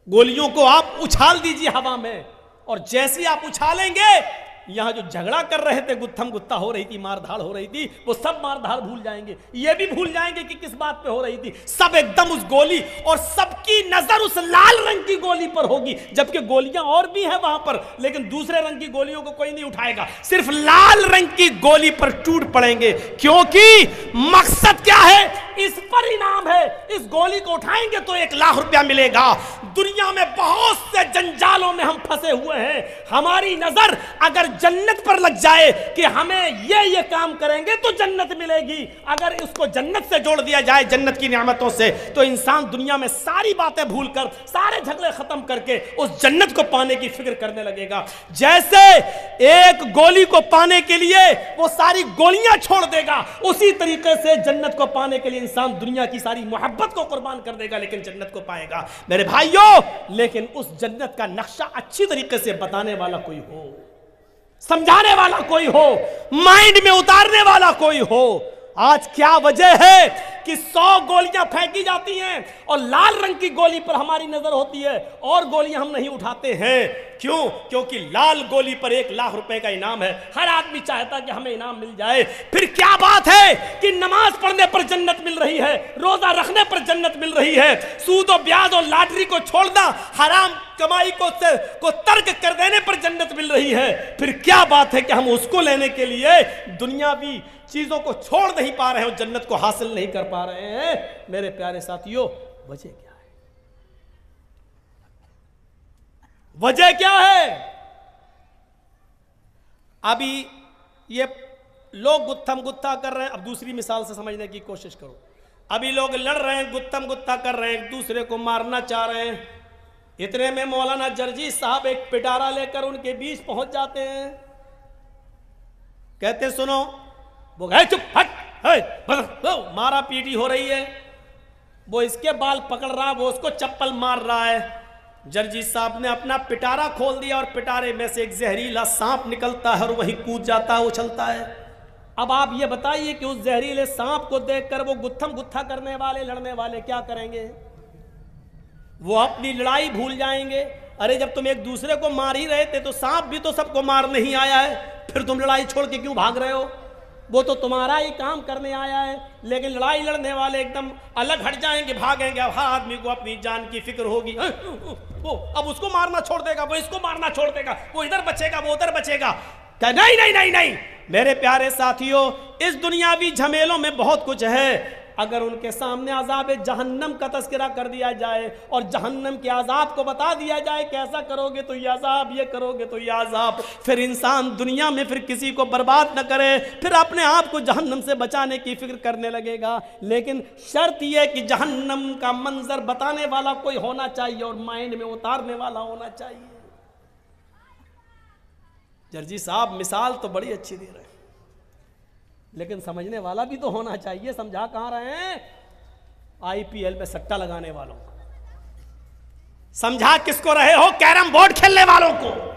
गोलियों को आप उछाल दीजिए हवा में, और जैसे आप उछालेंगे, यहां जो झगड़ा कर रहे थे, गुत्थम गुत्ता हो रही थी, मारधाड़ हो रही थी, वो सब मारधाड़ भूल जाएंगे, ये भी भूल जाएंगे कि किस बात पे हो रही थी। सब एकदम उस गोली, और सबकी नजर उस लाल रंग की गोली पर होगी, जबकि गोलियां और भी हैं वहां पर, लेकिन दूसरे रंग की गोलियों को कोई नहीं उठाएगा, सिर्फ लाल रंग की गोली पर टूट पड़ेंगे। क्योंकि मकसद क्या है? इस पर इनाम है, इस गोली को उठाएंगे तो 1 लाख रुपया मिलेगा। दुनिया में बहुत से जंजालों में हम फंसे हुए हैं, हमारी नजर अगर जन्नत पर लग जाए कि हमें ये काम करेंगे तो जन्नत मिलेगी, अगर इसको जन्नत से जोड़ दिया जाए, जन्नत की नियामतों से, तो इंसान दुनिया में सारी बातें भूलकर, सारे झगड़े खत्म करके उस जन्नत को पाने की फिक्र करने लगेगा। जैसे एक गोली को पाने के लिए वो सारी गोलियां छोड़ देगा, उसी तरीके से जन्नत को पाने के लिए इंसान दुनिया की सारी मोहब्बत को कुर्बान कर देगा, लेकिन जन्नत को पाएगा। मेरे भाइयों, लेकिन उस जन्नत का नक्शा अच्छी तरीके से बताने वाला कोई हो, समझाने वाला कोई हो, माइंड में उतारने वाला कोई हो। आज क्या वजह है कि 100 गोलियां फेंकी जाती हैं और लाल रंग की गोली पर हमारी नजर होती है और गोलियां हम नहीं उठाते हैं? क्यों? क्योंकि लाल गोली पर 1 लाख रुपए का इनाम है, हर आदमी चाहता कि हमें इनाम मिल जाए। फिर क्या बात है कि नमाज पढ़ने पर जन्नत मिल रही है, रोजा रखने पर जन्नत मिल रही है, सूद और ब्याज और लॉटरी को छोड़ना, हराम कमाई को तर्क कर देने पर जन्नत मिल रही है। फिर क्या बात है कि हम उसको लेने के लिए दुनियावी चीजों को छोड़ नहीं पा रहे हैं और जन्नत को हासिल नहीं कर पा रहे हैं? मेरे प्यारे साथियों, वजह क्या है? वजह क्या है? अभी ये लोग गुत्थम गुत्था कर रहे हैं। अब दूसरी मिसाल से समझने की कोशिश करो। अभी लोग लड़ रहे हैं, गुत्थम गुत्था कर रहे हैं, एक दूसरे को मारना चाह रहे हैं। इतने में मौलाना जर्जी साहब एक पिटारा लेकर उनके बीच पहुंच जाते हैं। कहते सुनो, वो गए चुप हट, मारा पीटी हो रही है, वो इसके बाल पकड़ रहा है, वो उसको चप्पल मार रहा है। जर्जी साहब ने अपना पिटारा खोल दिया और पिटारे में से एक जहरीला सांप निकलता है और वहीं कूद जाता है, उछलता है। अब आप ये बताइए कि उस जहरीले सांप को देखकर वो गुत्थम गुत्था करने वाले, लड़ने वाले क्या करेंगे? वो अपनी लड़ाई भूल जाएंगे। अरे जब तुम एक दूसरे को मार ही रहे थे तो सांप भी तो सबको मार नहीं आया है, फिर तुम लड़ाई छोड़ के क्यों भाग रहे हो? वो तो तुम्हारा ही काम करने आया है, लेकिन लड़ाई लड़ने वाले एकदम अलग हट जाएंगे, भागेंगे। अब हर आदमी को अपनी जान की फिक्र होगी। वो अब उसको मारना छोड़ देगा, वो इसको मारना छोड़ देगा, वो इधर बचेगा, वो उधर बचेगा। क्या? नहीं नहीं नहीं नहीं मेरे प्यारे साथियों, इस दुनियावी झमेलों में बहुत कुछ है। अगर उनके सामने अजाब जहन्नम का तस्करा कर दिया जाए और जहन्नम के अजाब को बता दिया जाए कि ऐसा करोगे तो ये अजाब, ये करोगे तो ये अजाब, फिर इंसान दुनिया में फिर किसी को बर्बाद न करे, फिर अपने आप को जहन्नम से बचाने की फिक्र करने लगेगा। लेकिन शर्त यह कि जहन्नम का मंजर बताने वाला कोई होना चाहिए और माइंड में उतारने वाला होना चाहिए। जर्जी साहब मिसाल तो बड़ी अच्छी दे रहे हैं, लेकिन समझने वाला भी तो होना चाहिए। समझा कहां रहे हैं? आईपीएल में सट्टा लगाने वालों को समझा किसको रहे हो? कैरम बोर्ड खेलने वालों को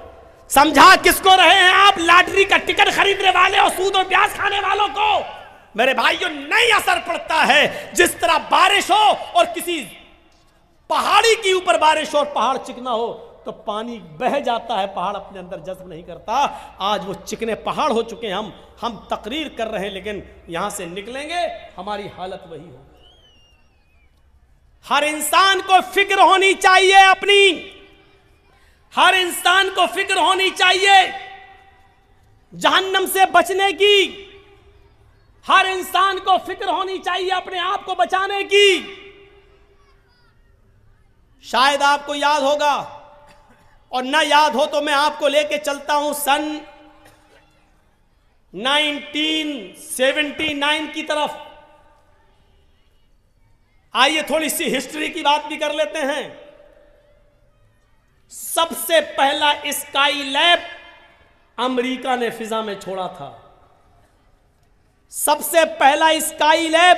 समझा किसको रहे हैं आप? लॉटरी का टिकट खरीदने वाले और सूद और ब्याज खाने वालों को। मेरे भाइयों, नहीं असर पड़ता है। जिस तरह बारिश हो और किसी पहाड़ी के ऊपर बारिश हो और पहाड़ चिकना हो तो पानी बह जाता है, पहाड़ अपने अंदर जज्ब नहीं करता। आज वो चिकने पहाड़ हो चुके हैं, हम तकरीर कर रहे हैं, लेकिन यहां से निकलेंगे हमारी हालत वही होगी। हर इंसान को फिक्र होनी चाहिए अपनी, हर इंसान को फिक्र होनी चाहिए जहन्नम से बचने की। हर इंसान को फिक्र होनी चाहिए अपने आप को बचाने की। शायद आपको याद होगा, और ना याद हो तो मैं आपको लेके चलता हूं सन 1979 की तरफ। आइए थोड़ी सी हिस्ट्री की बात भी कर लेते हैं। सबसे पहला स्काई लैब अमेरिका ने फिजा में छोड़ा था। सबसे पहला स्काई लैब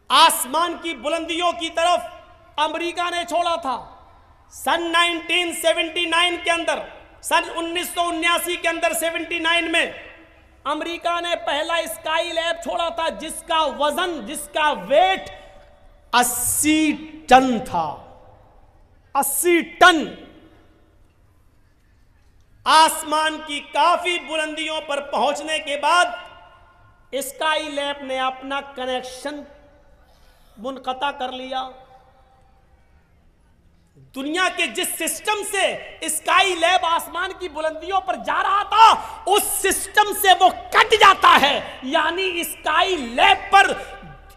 आसमान की बुलंदियों की तरफ अमेरिका ने छोड़ा था। सन 1979 के अंदर, सन 1979 के अंदर 79 में अमेरिका ने पहला स्काई लैब छोड़ा था, जिसका वजन, जिसका वेट 80 टन था। 80 टन। आसमान की काफी बुलंदियों पर पहुंचने के बाद स्काई लैब ने अपना कनेक्शन मुनक़ता कर लिया। दुनिया के जिस सिस्टम से स्काई लैब आसमान की बुलंदियों पर जा रहा था, उस सिस्टम से वो कट जाता है। यानी स्काई लैब पर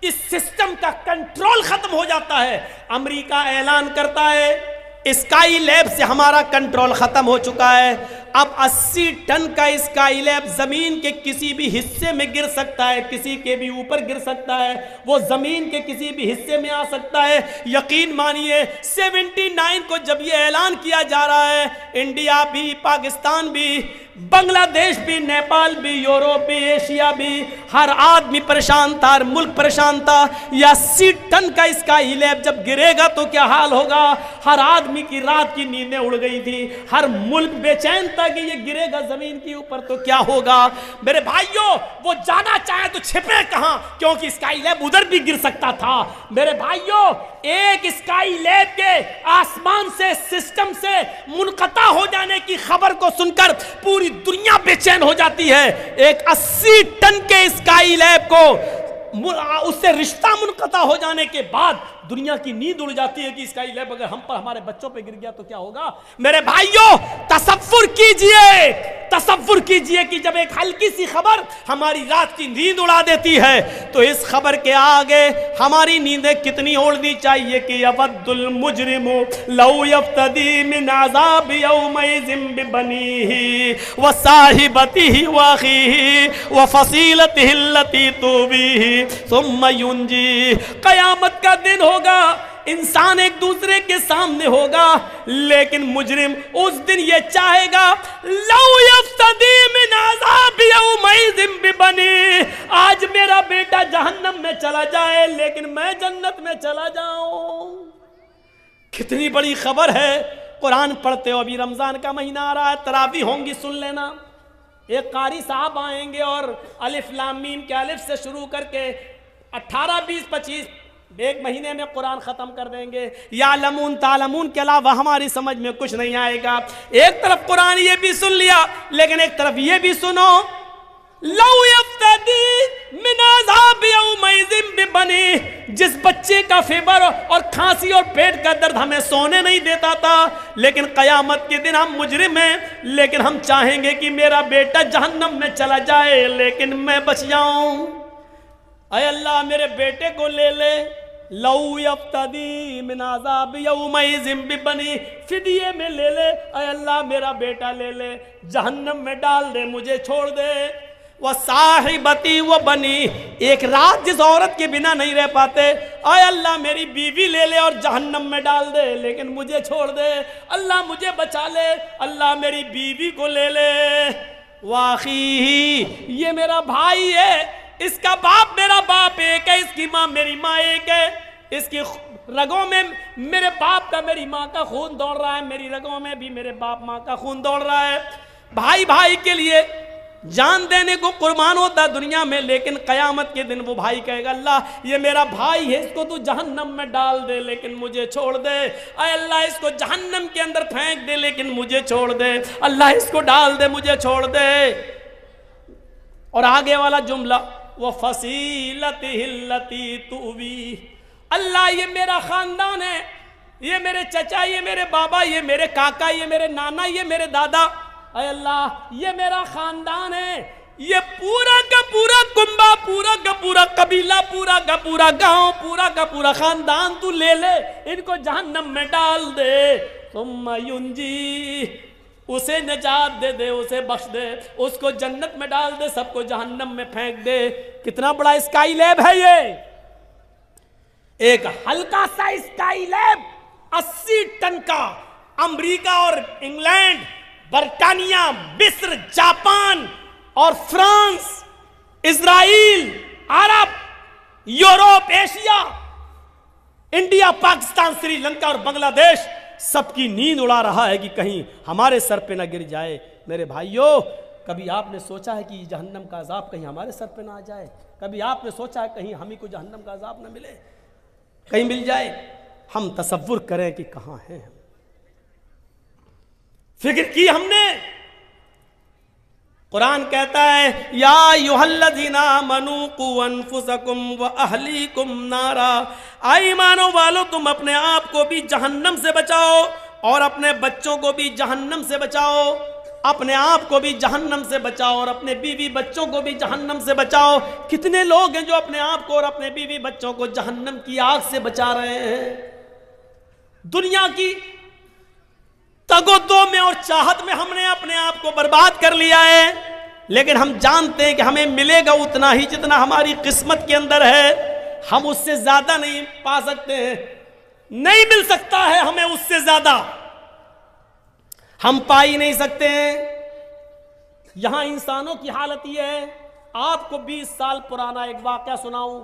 इस सिस्टम का कंट्रोल खत्म हो जाता है। अमेरिका ऐलान करता है स्काई लैब से हमारा कंट्रोल खत्म हो चुका है। अब 80 टन का स्काई लैब जमीन के किसी भी हिस्से में गिर सकता है, किसी के भी ऊपर गिर सकता है, वो जमीन के किसी भी हिस्से में आ सकता है। यकीन मानिए 79 को जब ये ऐलान किया जा रहा है, इंडिया भी, पाकिस्तान भी, बांग्लादेश भी, नेपाल भी, यूरोप भी, एशिया भी, हर आदमी परेशान था, हर मुल्क परेशान था। या 80 टन का स्काई लैब जब गिरेगा तो क्या हाल होगा? हर आदमी की रात की नींदें उड़ गई थी, हर मुल्क बेचैन था कि ये गिरेगा जमीन के ऊपर तो क्या होगा। मेरे भाइयों, वो जाना चाहे तो छिपे कहां, क्योंकि स्काई लैब उधर भी गिर सकता था। मेरे भाइयों, एक स्काई लैब के आसमान से, सिस्टम से मुनक़ता हो जाने की खबर को सुनकर पूरी दुनिया बेचैन हो जाती है। एक 80 टन के स्काई लैब को, उससे रिश्ता मुनक़ता हो जाने के बाद दुनिया की नींद उड़ जाती है कि स्काई लैब अगर हम पर, हमारे बच्चों पे गिर गया तो क्या होगा। मेरे भाइयों, तसव्वुर कीजिए कि जब एक हल्की सी खबर हमारी रात की नींद उड़ा देती है, तो इस खबर के आगे हमारी नींदें कितनी उड़नी चाहिए कि यवद्दुल मुजरिमु लौ यफ्तदी मिन अज़ाब यौमइज़िन बिबनीही व साहिबतिही व अखीही व फसीलतिही अल्लती तुबीही सुम्मा युंजी। क़यामत का दिन होगा, इंसान एक दूसरे के सामने होगा, लेकिन मुजरिम उस दिन ये चाहेगा लौ यफ्तदी मिन अज़ाब यौमइज़िन बिबनी, आज मेरा बेटा जहन्नम में चला जाए लेकिन मैं जन्नत में चला जाऊं। कितनी बड़ी खबर है। कुरान पढ़ते हो, अभी रमजान का महीना आ रहा है, तरावी होंगी, सुन लेना। एक कारी साहब आएंगे और अलिफ लाम मीम के अलिफ से शुरू करके 18, 20, 25 एक महीने में कुरान खत्म कर देंगे। या लमून तालमून के अलावा हमारी समझ में कुछ नहीं आएगा। एक तरफ कुरान ये भी सुन लिया, लेकिन एक तरफ ये भी सुनो, लौ यफ्तदी मिन अज़ाब यौमइज़िन बिबनी, जिस बच्चे का फीवर और खांसी और पेट का दर्द हमें सोने नहीं देता था, लेकिन कयामत के दिन हम मुजरिम हैं, लेकिन हम चाहेंगे कि मेरा बेटा जहन्नम में चला जाए लेकिन मैं बच जाऊं। अय अल्लाह मेरे बेटे को ले ले। लौ यफ्तदी मिन अज़ाब यौमइज़िन बिबनी, फिदिये में ले ले। अय अल्लाह मेरा बेटा ले ले, जहन्नम में डाल दे, मुझे छोड़ दे। वह साहिबती वो बनी, एक रात जिस औरत के बिना नहीं रह पाते, आय अल्लाह मेरी बीवी ले ले और जहन्नम में डाल दे, लेकिन मुझे छोड़ दे। अल्लाह मुझे बचा ले, अल्लाह मेरी बीवी को ले ले। वाखी, ये मेरा भाई है, इसका बाप मेरा बाप एक है, इसकी माँ मेरी माँ एक है, इसकी रगों में मेरे बाप का मेरी माँ का खून दौड़ रहा है, मेरी रगों में भी मेरे बाप माँ का खून दौड़ रहा है। भाई भाई के लिए जान देने को कुर्बान होता दुनिया में, लेकिन कयामत के दिन वो भाई कहेगा अल्लाह ये मेरा भाई है, इसको तू जहन्नम में डाल दे लेकिन मुझे छोड़ दे। अय अल्लाह इसको जहन्नम के अंदर फेंक दे लेकिन मुझे छोड़ दे। अल्लाह इसको डाल दे, मुझे छोड़ दे। और आगे वाला जुमला, वो फसीलतिहिल्लती तुवी, अल्लाह ये मेरा खानदान है, ये मेरे चचा, ये मेरे बाबा, ये मेरे काका, ये मेरे नाना, ये मेरे दादा, अय अल्लाह ये मेरा खानदान है, ये पूरा का पूरा कुंबा, पूरा का पूरा कबीला, पूरा का पूरा गांव, पूरा का पूरा खानदान तू ले ले, इनको जहन्नम में डाल दे। सुम्मा युंजी, उसे निजात दे दे, उसे बख्श दे, उसको जन्नत में डाल दे, सबको जहन्नम में फेंक दे। कितना बड़ा स्काई लैब है ये, एक हल्का सा स्काई लैब 80 टन का, अमेरिका और इंग्लैंड, बर्तानिया, मिस्र, जापान और फ्रांस, इजराइल, अरब, Europe, Asia, India, Pakistan, Sri Lanka और बांग्लादेश सबकी नींद उड़ा रहा है कि कहीं हमारे सर पे ना गिर जाए। मेरे भाइयों, कभी आपने सोचा है कि जहन्नम का अजाब कहीं हमारे सर पे ना आ जाए? कभी आपने सोचा है कहीं हमें को जहन्नम का अजाब ना मिले, कहीं मिल जाए? हम तसव्वुर करें कि कहां हैं। फिक्र की हमने? कुरान कहता है या युहल्लज़ीना मनु कु अनफुसकुम व अहलीकुम नारा, आई मानो वालों तुम अपने आप को भी जहन्नम से बचाओ और अपने बच्चों को भी जहन्नम से बचाओ। अपने आप को भी जहन्नम से बचाओ और अपने बीवी बच्चों को भी जहन्नम से बचाओ। कितने लोग हैं जो अपने आप को और अपने बीवी बच्चों को जहन्नम की आग से बचा रहे हैं। दुनिया की तगोदो में और चाहत में हमने अपने आप को बर्बाद कर लिया है, लेकिन हम जानते हैं कि हमें मिलेगा उतना ही जितना हमारी किस्मत के अंदर है। हम उससे ज्यादा नहीं पा सकते हैं, नहीं मिल सकता है हमें उससे ज्यादा, हम पा ही नहीं सकते हैं। यहां इंसानों की हालत यह है, आपको 20 साल पुराना एक वाकया सुनाऊं।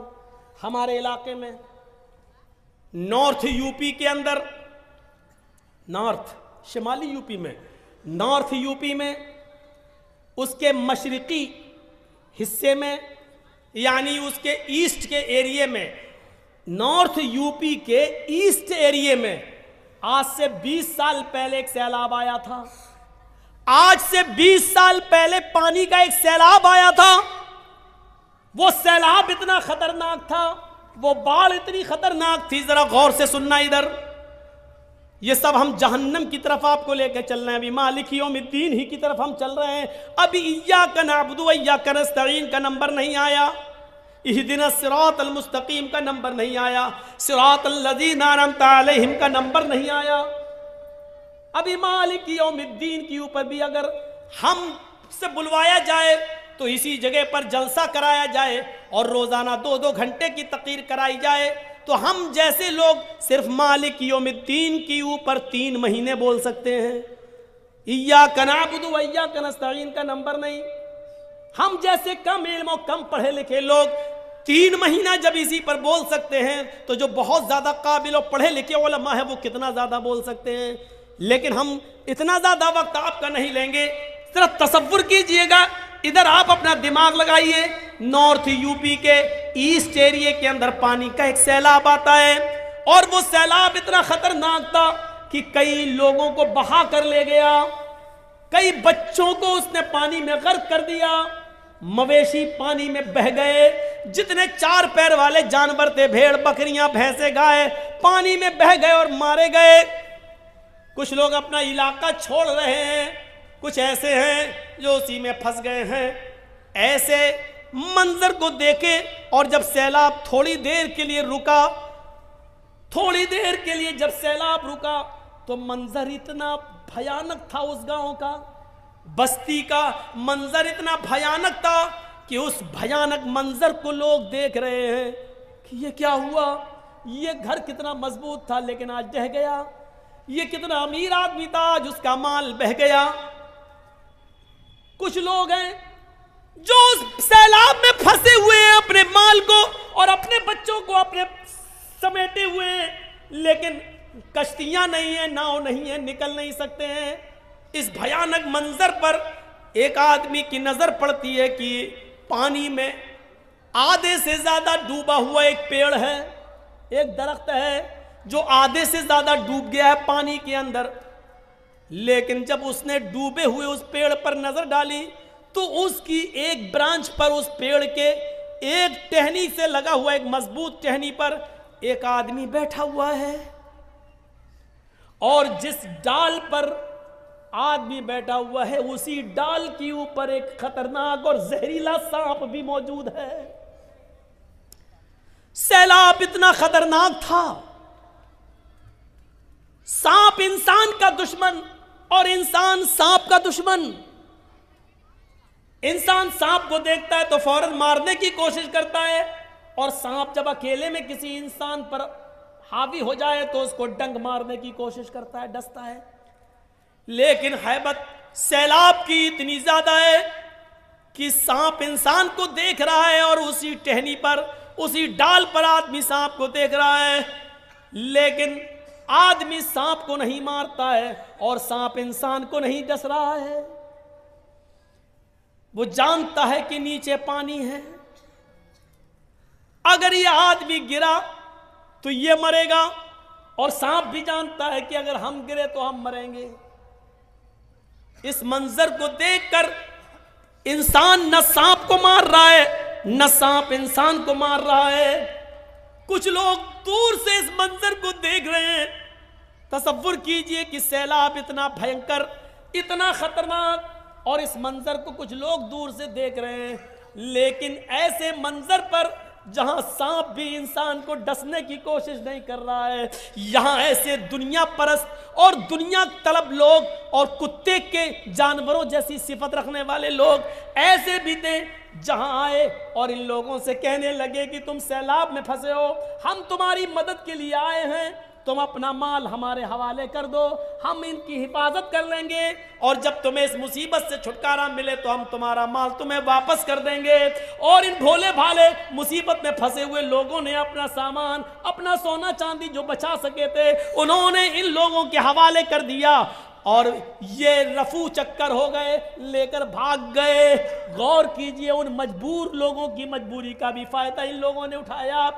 हमारे इलाके में नॉर्थ यूपी के अंदर, नॉर्थ शिमाली यूपी में, नॉर्थ यूपी में उसके मशरिकी हिस्से में, यानी उसके ईस्ट के एरिया में, नॉर्थ यूपी के ईस्ट एरिया में आज से 20 साल पहले एक सैलाब आया था। आज से 20 साल पहले पानी का एक सैलाब आया था। वो सैलाब इतना खतरनाक था, वो बाढ़ इतनी खतरनाक थी। जरा गौर से सुनना इधर, ये सब हम जहन्नम की तरफ आपको लेकर चल रहे हैं। अभी मालिक यौमिद्दीन ही की तरफ हम चल रहे हैं। अभी इय्याका नअबुदु व इय्याका नस्तईन का नंबर नहीं आया, इहदिना सिरातल मुस्तकीम का नंबर नहीं आया, सिरातल लज़ीना अनअमता अलैहिम का नंबर नहीं आया। अभी मालिक यौमिद्दीन के ऊपर भी अगर हम से बुलवाया जाए तो इसी जगह पर जलसा कराया जाए और रोजाना 2-2 घंटे की तकरीर कराई जाए, तो हम जैसे लोग सिर्फ मालिक यौमिद्दीन के ऊपर 3 महीने बोल सकते हैं। इय्याका नअबुदु व इय्याका नस्तईन का नंबर नहीं। हम जैसे कम इल्म और कम पढ़े लिखे लोग 3 महीना जब इसी पर बोल सकते हैं तो जो बहुत ज़्यादा काबिल और पढ़े लिखे उलमा है वो कितना ज़्यादा बोल सकते हैं। लेकिन हम इतना ज़्यादा वक्त आपका नहीं लेंगे। सिर्फ तसव्वुर कीजिएगा, इधर आप अपना दिमाग लगाइए, नॉर्थ यूपी के ईस्ट एरिया के अंदर पानी का एक सैलाब आता है और वो सैलाब इतना खतरनाक था कि कई लोगों को बहा कर ले गया, कई बच्चों को उसने पानी में गर्क कर दिया, मवेशी पानी में बह गए, जितने 4 पैर वाले जानवर थे, भेड़ बकरियां भैंसे गाय, पानी में बह गए और मारे गए। कुछ लोग अपना इलाका छोड़ रहे हैं, कुछ ऐसे हैं जो उसी में फंस गए हैं। ऐसे मंजर को देखे और जब सैलाब थोड़ी देर के लिए रुका, थोड़ी देर के लिए जब सैलाब रुका तो मंजर इतना भयानक था, उस गांव का, बस्ती का मंजर इतना भयानक था कि उस भयानक मंजर को लोग देख रहे हैं कि ये क्या हुआ, ये घर कितना मजबूत था लेकिन आज ढह गया, ये कितना अमीर आदमी था आज उसका माल बह गया। कुछ लोग हैं जो उस सैलाब में फंसे हुए हैं, अपने माल को और अपने बच्चों को अपने समेटे हुए हैं, लेकिन कश्तियां नहीं है, नाव नहीं है, निकल नहीं सकते हैं। इस भयानक मंजर पर एक आदमी की नजर पड़ती है कि पानी में आधे से ज्यादा डूबा हुआ एक पेड़ है, एक दरख्त है जो आधे से ज्यादा डूब गया है पानी के अंदर। लेकिन जब उसने डूबे हुए उस पेड़ पर नजर डाली तो उसकी एक ब्रांच पर, उस पेड़ के एक टहनी से लगा हुआ एक मजबूत टहनी पर एक आदमी बैठा हुआ है और जिस डाल पर आदमी बैठा हुआ है उसी डाल के ऊपर एक खतरनाक और जहरीला सांप भी मौजूद है। सैलाब इतना खतरनाक था, सांप इंसान का दुश्मन और इंसान सांप का दुश्मन। इंसान सांप को देखता है तो फौरन मारने की कोशिश करता है और सांप जब अकेले में किसी इंसान पर हावी हो जाए तो उसको डंक मारने की कोशिश करता है, डसता है। लेकिन हैबत सैलाब की इतनी ज्यादा है कि सांप इंसान को देख रहा है और उसी टहनी पर, उसी डाल पर आदमी सांप को देख रहा है, लेकिन आदमी सांप को नहीं मारता है और सांप इंसान को नहीं डस रहा है। वो जानता है कि नीचे पानी है, अगर ये आदमी गिरा तो ये मरेगा और सांप भी जानता है कि अगर हम गिरे तो हम मरेंगे। इस मंजर को देखकर इंसान न सांप को मार रहा है, न सांप इंसान को मार रहा है। कुछ लोग दूर से इस मंजर को देख रहे हैं। तसव्वुर कीजिए कि सैलाब इतना भयंकर, इतना खतरनाक और इस मंजर को कुछ लोग दूर से देख रहे हैं। लेकिन ऐसे मंजर पर जहां सांप भी इंसान को डसने की कोशिश नहीं कर रहा है, यहां ऐसे दुनिया परस्त और दुनिया तलब लोग और कुत्ते के जानवरों जैसी सिफत रखने वाले लोग ऐसे भी थे जहां आए और इन लोगों से कहने लगे कि तुम सैलाब में फंसे हो, हम तुम्हारी मदद के लिए आए हैं, तुम अपना माल हमारे हवाले कर दो, हम इनकी हिफाजत कर लेंगे और जब तुम्हें इस मुसीबत से छुटकारा मिले तो हम तुम्हारा माल तुम्हें वापस कर देंगे। और इन भोले भाले मुसीबत में फंसे हुए लोगों ने अपना सामान, अपना सोना चांदी जो बचा सके थे, उन्होंने इन लोगों के हवाले कर दिया और ये रफू चक्कर हो गए, लेकर भाग गए। गौर कीजिए, उन मजबूर लोगों की मजबूरी का भी फायदा इन लोगों ने उठाया।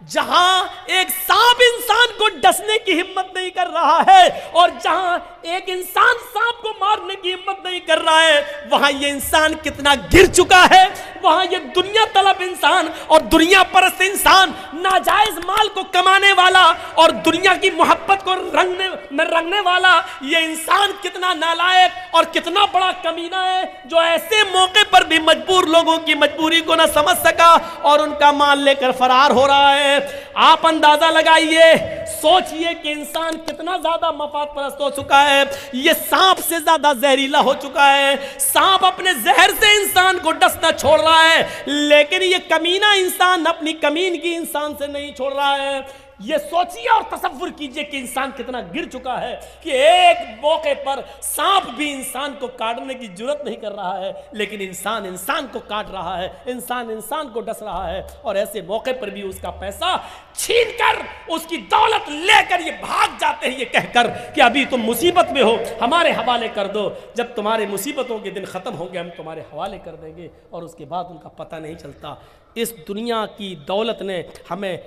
जहां एक सांप इंसान को डसने की हिम्मत नहीं कर रहा है और जहां एक इंसान सांप को मारने की हिम्मत नहीं कर रहा है, वहां ये इंसान कितना गिर चुका है। वहां ये दुनिया तलब इंसान और दुनिया परस्त इंसान, नाजायज माल को कमाने वाला और दुनिया की मोहब्बत को रंगने वाला ये इंसान कितना नालायक और कितना बड़ा कमीना है जो ऐसे मौके पर भी मजबूर लोगों की मजबूरी को ना समझ सका और उनका माल लेकर फरार हो रहा है। आप अंदाजा लगाइए, सोचिए कि इंसान कितना ज्यादा मफाद परस्त हो चुका है। ये सांप से ज्यादा जहरीला हो चुका है। सांप अपने जहर से इंसान को डसना छोड़ रहा है, लेकिन ये कमीना इंसान अपनी कमीनगी इंसान से नहीं छोड़ रहा है। ये सोचिए और तसव्वुर कीजिए कि इंसान कितना गिर चुका है कि एक मौके पर सांप भी इंसान को काटने की जुर्रत नहीं कर रहा है, लेकिन इंसान इंसान को काट रहा है, इंसान इंसान को डस रहा है। और ऐसे मौके पर भी उसका पैसा छीनकर, उसकी दौलत लेकर ये भाग जाते हैं, ये कहकर कि अभी तुम मुसीबत में हो, हमारे हवाले कर दो, जब तुम्हारे मुसीबतों के दिन खत्म होंगे हम तुम्हारे हवाले कर देंगे। और उसके बाद उनका पता नहीं चलता। इस दुनिया की दौलत ने हमें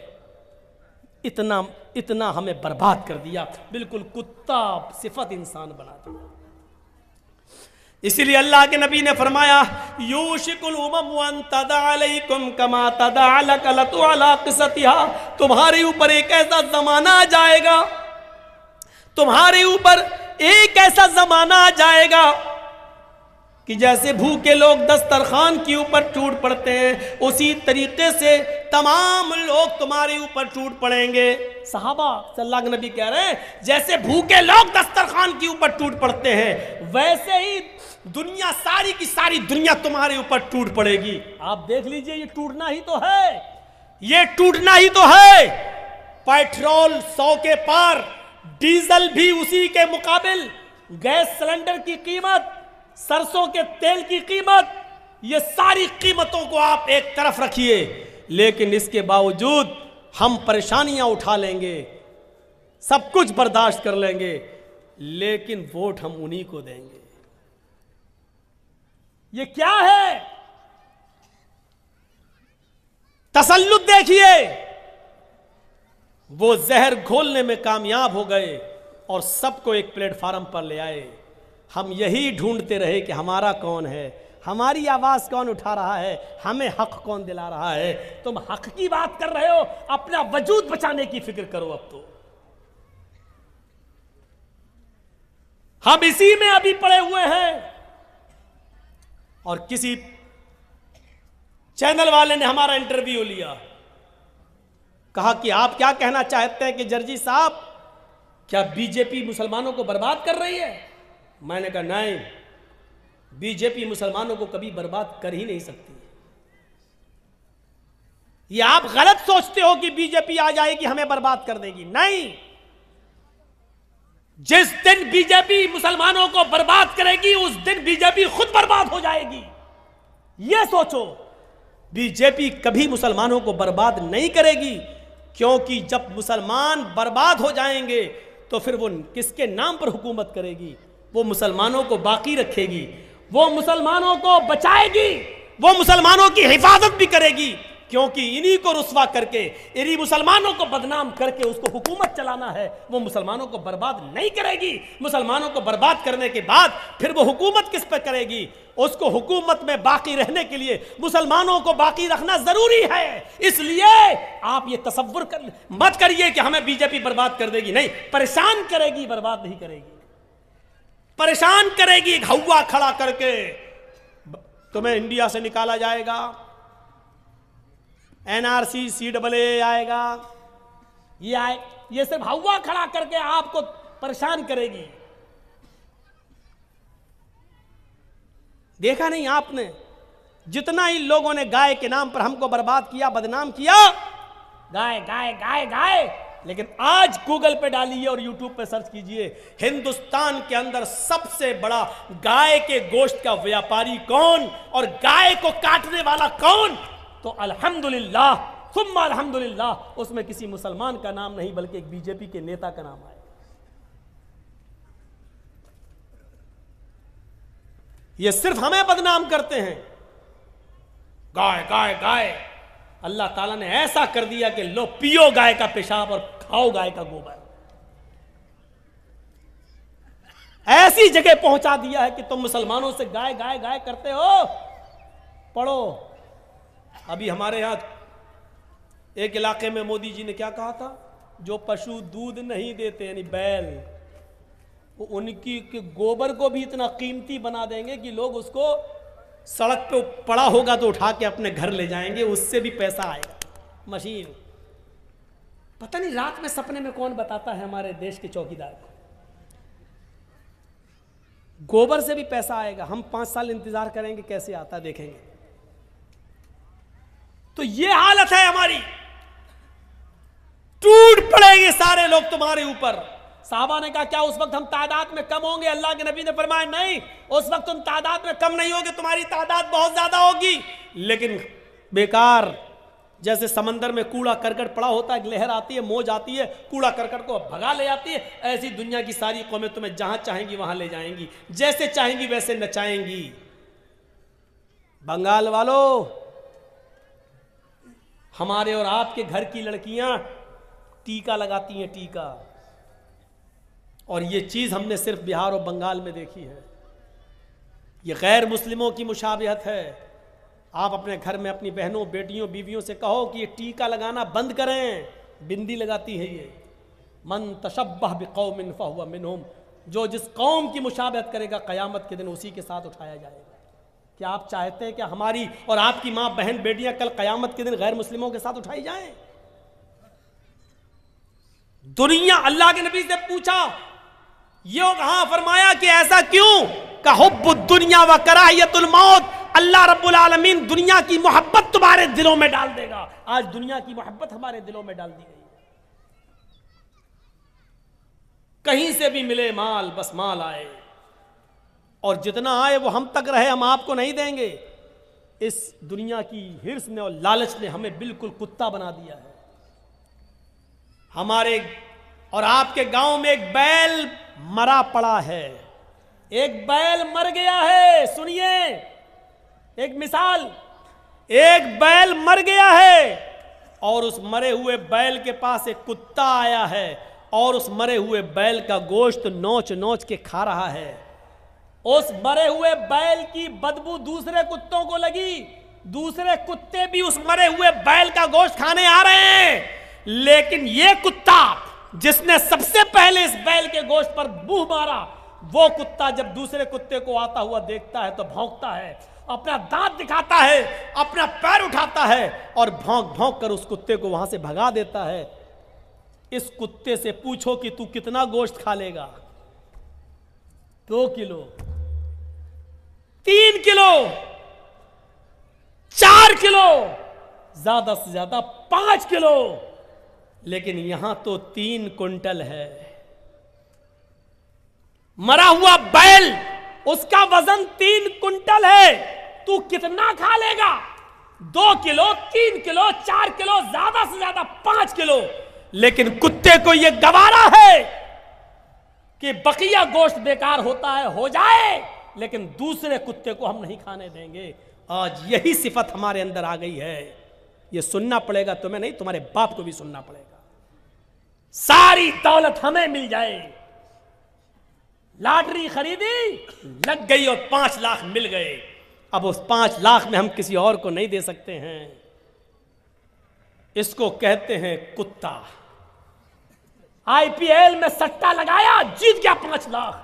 इतना हमें बर्बाद कर दिया, बिल्कुल कुत्ता सिफत इंसान बना दिया। इसीलिए अल्लाह के नबी ने फरमाया, यूशिकुल उमम अन तदा अलैकुम कमा तदा अलकलतु अला क़िसतिहा, तुम्हारे ऊपर एक ऐसा जमाना आ जाएगा, तुम्हारे ऊपर एक ऐसा जमाना आ जाएगा कि जैसे भूखे लोग दस्तरखान के ऊपर टूट पड़ते हैं, उसी तरीके से तमाम लोग तुम्हारे ऊपर टूट पड़ेंगे। सहाबा सल्लल्लाहु अलैहि नबी कह रहे हैं, जैसे भूखे लोग दस्तरखान के ऊपर टूट पड़ते हैं, वैसे ही दुनिया, सारी की सारी दुनिया तुम्हारे ऊपर टूट पड़ेगी। आप देख लीजिए, ये टूटना ही तो है, ये टूटना ही तो है। पेट्रोल 100 के पार, डीजल भी उसी के मुकाबिल, गैस सिलेंडर की कीमत, सरसों के तेल की कीमत, ये सारी कीमतों को आप एक तरफ रखिए, लेकिन इसके बावजूद हम परेशानियां उठा लेंगे, सब कुछ बर्दाश्त कर लेंगे, लेकिन वोट हम उन्हीं को देंगे। ये क्या है? तसल्लुत देखिए। वो जहर घोलने में कामयाब हो गए और सबको एक प्लेटफार्म पर ले आए। हम यही ढूंढते रहे कि हमारा कौन है, हमारी आवाज कौन उठा रहा है, हमें हक कौन दिला रहा है। तुम हक की बात कर रहे हो, अपना वजूद बचाने की फिक्र करो। अब तो हम इसी में अभी पड़े हुए हैं। और किसी चैनल वाले ने हमारा इंटरव्यू लिया, कहा कि आप क्या कहना चाहते हैं कि जर्जी साहब, क्या बीजेपी मुसलमानों को बर्बाद कर रही है? मैंने कहा नहीं, बीजेपी मुसलमानों को कभी बर्बाद कर ही नहीं सकती। ये आप गलत सोचते हो कि बीजेपी आ जाएगी हमें बर्बाद कर देगी। नहीं, जिस दिन बीजेपी मुसलमानों को बर्बाद करेगी उस दिन बीजेपी खुद बर्बाद हो जाएगी। यह सोचो, बीजेपी कभी मुसलमानों को बर्बाद नहीं करेगी, क्योंकि जब मुसलमान बर्बाद हो जाएंगे तो फिर वो किसके नाम पर हुकूमत करेगी? वो मुसलमानों को बाकी रखेगी, वो मुसलमानों को बचाएगी, वो मुसलमानों की हिफाजत भी करेगी, क्योंकि इन्हीं को रुस्वा करके, इन्हीं मुसलमानों को बदनाम करके उसको हुकूमत चलाना है। वो मुसलमानों को बर्बाद नहीं करेगी। मुसलमानों को बर्बाद करने के बाद फिर वो हुकूमत किस पर करेगी? उसको हुकूमत में बाकी रहने के लिए मुसलमानों को बाकी रखना जरूरी है। इसलिए आप ये तसव्वुर मत करिए कि हमें बीजेपी बर्बाद कर देगी। नहीं, परेशान करेगी, बर्बाद नहीं करेगी। परेशान करेगी, हवा खड़ा करके तुम्हें इंडिया से निकाला जाएगा, NRC CAA आएगा, ये सिर्फ हवा खड़ा करके आपको परेशान करेगी। देखा नहीं आपने, जितना ही लोगों ने गाय के नाम पर हमको बर्बाद किया, बदनाम किया, गाय गाय गाय गाय, लेकिन आज गूगल पे डालिए और यूट्यूब पे सर्च कीजिए, हिंदुस्तान के अंदर सबसे बड़ा गाय के गोश्त का व्यापारी कौन और गाय को काटने वाला कौन? तो अल्हम्दुलिल्लाह सुम्मा अल्हम्दुलिल्लाह, उसमें किसी मुसलमान का नाम नहीं बल्कि एक बीजेपी के नेता का नाम आया। ये सिर्फ हमें बदनाम करते हैं, गाय गाय गाय। अल्लाह ताला ने ऐसा कर दिया कि लो पियो गाय का पेशाब और खाओ गाय का गोबर। ऐसी जगह पहुंचा दिया है कि तुम मुसलमानों से गाय गाय गाय करते हो। पढ़ो, अभी हमारे यहां एक इलाके में मोदी जी ने क्या कहा था, जो पशु दूध नहीं देते यानी बैल, वो उनकी के गोबर को भी इतना कीमती बना देंगे कि लोग उसको सड़क पे पड़ा होगा तो उठा के अपने घर ले जाएंगे, उससे भी पैसा आएगा। मशीन, पता नहीं रात में सपने में कौन बताता है हमारे देश के चौकीदार को, गोबर से भी पैसा आएगा। हम 5 साल इंतजार करेंगे कैसे आता, देखेंगे। तो ये हालत है हमारी, टूट पड़ेंगे सारे लोग तुम्हारे ऊपर। साहबा ने कहा क्या उस वक्त हम तादाद में कम होंगे? अल्लाह के नबी ने फरमाया नहीं, उस वक्त तुम तादाद में कम नहीं होगे, तुम्हारी तादाद बहुत ज्यादा होगी, लेकिन बेकार। जैसे समंदर में कूड़ा करकट पड़ा होता है, लहर आती है, मौज आती है, कूड़ा करकट को भगा ले जाती है, ऐसी दुनिया की सारी कौमें तुम्हें जहां चाहेंगी वहां ले जाएंगी, जैसे चाहेंगी वैसे नचाएंगी। बंगाल वालों, हमारे और आपके घर की लड़कियां टीका लगाती हैं, टीका, और ये चीज हमने सिर्फ बिहार और बंगाल में देखी है। ये गैर मुस्लिमों की मुशाबिहत है। आप अपने घर में अपनी बहनों, बेटियों, बीवियों से कहो कि ये टीका लगाना बंद करें, बिंदी लगाती है ये। मन तशब्बह बिकौमिन फहुवा मिनहुम, जो जिस कौम की मुशाबिहत करेगा क़यामत के दिन उसी के साथ उठाया जाएगा। क्या आप चाहते हैं कि हमारी और आपकी माँ, बहन, बेटियां कल क़यामत के दिन गैर मुस्लिमों के साथ उठाई जाएं? दुनिया, अल्लाह के नबी से पूछा, ये कहां फरमाया कि ऐसा क्यों? का हुब्बुद दुनिया व कराहियतुल मौत, अल्लाह रब्बुल आलमीन दुनिया की मोहब्बत तुम्हारे दिलों में डाल देगा। आज दुनिया की मोहब्बत हमारे दिलों में डाल दी गई है। कहीं से भी मिले माल, बस माल आए, और जितना आए वो हम तक रहे, हम आपको नहीं देंगे। इस दुनिया की हिर्स ने और लालच ने हमें बिल्कुल कुत्ता बना दिया है। हमारे और आपके गांव में एक बैल मरा पड़ा है, एक बैल मर गया है। सुनिए एक मिसाल, एक बैल मर गया है और उस मरे हुए बैल के पास एक कुत्ता आया है और उस मरे हुए बैल का गोश्त नोच नोच के खा रहा है। उस मरे हुए बैल की बदबू दूसरे कुत्तों को लगी, दूसरे कुत्ते भी उस मरे हुए बैल का गोश्त खाने आ रहे हैं, लेकिन ये कुत्ता जिसने सबसे पहले इस बैल के गोश्त पर मुंह मारा, वो कुत्ता जब दूसरे कुत्ते को आता हुआ देखता है तो भौंकता है, अपना दांत दिखाता है, अपना पैर उठाता है और भौंक भौंक कर उस कुत्ते को वहां से भगा देता है। इस कुत्ते से पूछो कि तू कितना गोश्त खा लेगा? 2 किलो, 3 किलो, 4 किलो, ज्यादा से ज्यादा 5 किलो, लेकिन यहां तो 3 कुंटल है। मरा हुआ बैल, उसका वजन 3 कुंटल है, तू कितना खा लेगा? 2 किलो, 3 किलो, 4 किलो, ज्यादा से ज्यादा 5 किलो। लेकिन कुत्ते को यह गवारा है कि बकिया गोश्त बेकार होता है, हो जाए, लेकिन दूसरे कुत्ते को हम नहीं खाने देंगे। आज यही सिफत हमारे अंदर आ गई है। यह सुनना पड़ेगा तुम्हें नहीं, तुम्हारे बाप को भी सुनना पड़ेगा। सारी दौलत हमें मिल जाए, लॉटरी खरीदी, लग गई और 5 लाख मिल गए, अब उस 5 लाख में हम किसी और को नहीं दे सकते हैं। इसको कहते हैं कुत्ता। आईपीएल में सट्टा लगाया, जीत गया 5 लाख,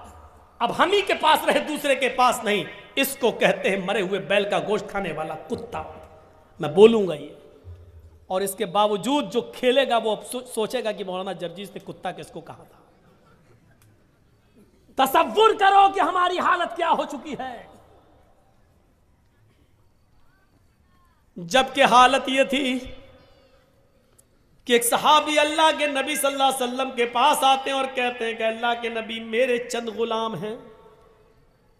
अब हम ही के पास रहे, दूसरे के पास नहीं। इसको कहते हैं मरे हुए बैल का गोश्त खाने वाला कुत्ता। मैं बोलूंगा ये, और इसके बावजूद जो खेलेगा वो सोचेगा कि मौलाना जर्जीस ने कुत्ता किसको कहा था। तसव्वुर करो कि हमारी हालत क्या हो चुकी है। जबकि हालत यह थी कि एक सहाबी अल्लाह के नबी सल्लल्लाहु अलैहि वसल्लम के पास आते हैं और कहते हैं कि अल्लाह के नबी, मेरे चंद गुलाम हैं,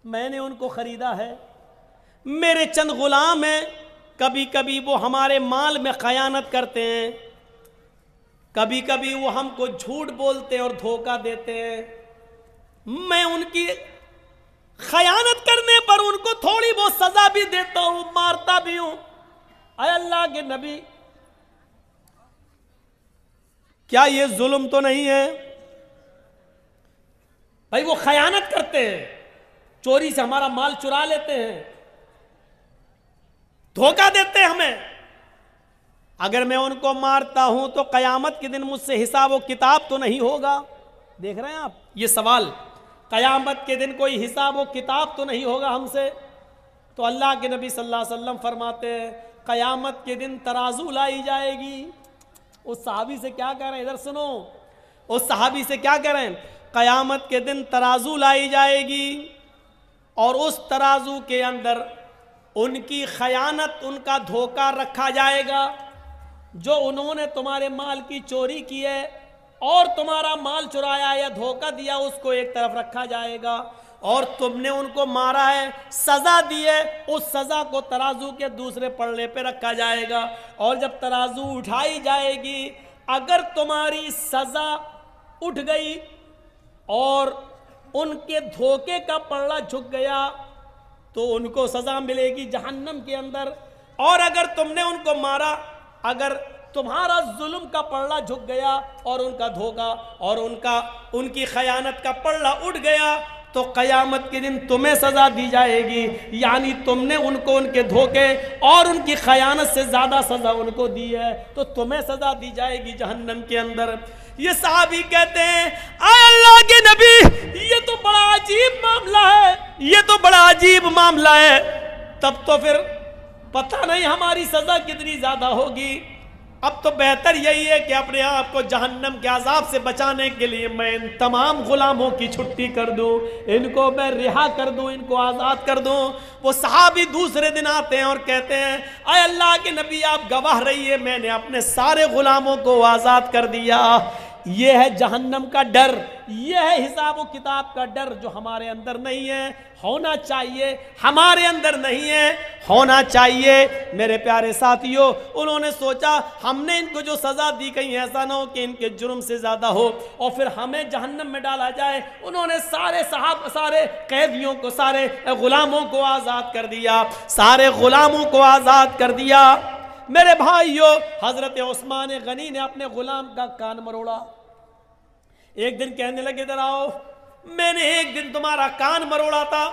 मैंने उनको खरीदा है, मेरे चंद गुलाम हैं, कभी कभी वो हमारे माल में खयानत करते हैं, कभी कभी वो हमको झूठ बोलते और धोखा देते हैं। मैं उनकी खयानत करने पर उनको थोड़ी बहुत सजा भी देता हूं, मारता भी हूं। अय अल्लाह के नबी, क्या ये जुल्म तो नहीं है? भाई वो खयानत करते हैं, चोरी से हमारा माल चुरा लेते हैं, धोखा देते हैं हमें। अगर मैं उनको मारता हूं तो कयामत के दिन मुझसे हिसाब व किताब तो नहीं होगा? देख रहे हैं आप ये सवाल, कयामत के दिन कोई हिसाब व किताब तो नहीं होगा हमसे? तो अल्लाह के नबी सल्लल्लाहु अलैहि वसल्लम फरमाते हैं, कयामत के दिन तराजू लाई जाएगी। उस सहाबी से क्या कह रहे हैं, इधर सुनो, उस सहाबी से क्या कह रहे हैं? कयामत के दिन तराजू लाई जाएगी और उस तराजू के अंदर उनकी खयानत, उनका धोखा रखा जाएगा। जो उन्होंने तुम्हारे माल की चोरी की है और तुम्हारा माल चुराया या धोखा दिया उसको एक तरफ रखा जाएगा, और तुमने उनको मारा है, सजा दी है, उस सजा को तराजू के दूसरे पल्ले पे रखा जाएगा। और जब तराजू उठाई जाएगी, अगर तुम्हारी सजा उठ गई और उनके धोखे का पल्ला झुक गया तो उनको सजा मिलेगी जहन्नम के अंदर। और अगर तुमने उनको मारा, अगर तुम्हारा जुल्म का पल्ला झुक गया और उनका धोखा और उनकी खयानत का पल्ला उठ गया तो कयामत के दिन तुम्हें सजा दी जाएगी। यानी तुमने उनको उनके धोखे और उनकी खयानत से ज्यादा सजा उनको दी है, तो तुम्हें सजा दी जाएगी जहन्नम के अंदर। ये सहाबी कहते हैं, आय अल्लाह के नबी, ये तो बड़ा अजीब मामला है, ये तो बड़ा अजीब मामला है। तब तो फिर पता नहीं हमारी सजा कितनी ज्यादा होगी। अब तो बेहतर यही है कि अपने आप को जहन्नम के अजाब से बचाने के लिए मैं इन तमाम गुलामों की छुट्टी कर दूं, इनको मैं रिहा कर दूं, इनको आज़ाद कर दूं। वो सहाबी दूसरे दिन आते हैं और कहते हैं, आय अल्लाह के नबी आप गवाह रहिए, मैंने अपने सारे गुलामों को आज़ाद कर दिया। ये है जहन्नम का डर, ये है हिसाब व किताब का डर जो हमारे अंदर नहीं है, होना चाहिए, हमारे अंदर नहीं है, होना चाहिए। मेरे प्यारे साथियों, उन्होंने सोचा हमने इनको जो सज़ा दी कहीं ऐसा ना हो कि इनके जुर्म से ज़्यादा हो और फिर हमें जहन्नम में डाला जाए। उन्होंने सारे कैदियों को, सारे गुलामों को आज़ाद कर दिया, सारे गुलामों को आज़ाद कर दिया। मेरे भाइयों, हजरत उस्मान गनी ने अपने गुलाम का कान मरोड़ा। एक दिन कहने लगे, इधर आओ, मैंने एक दिन तुम्हारा कान मरोड़ा था,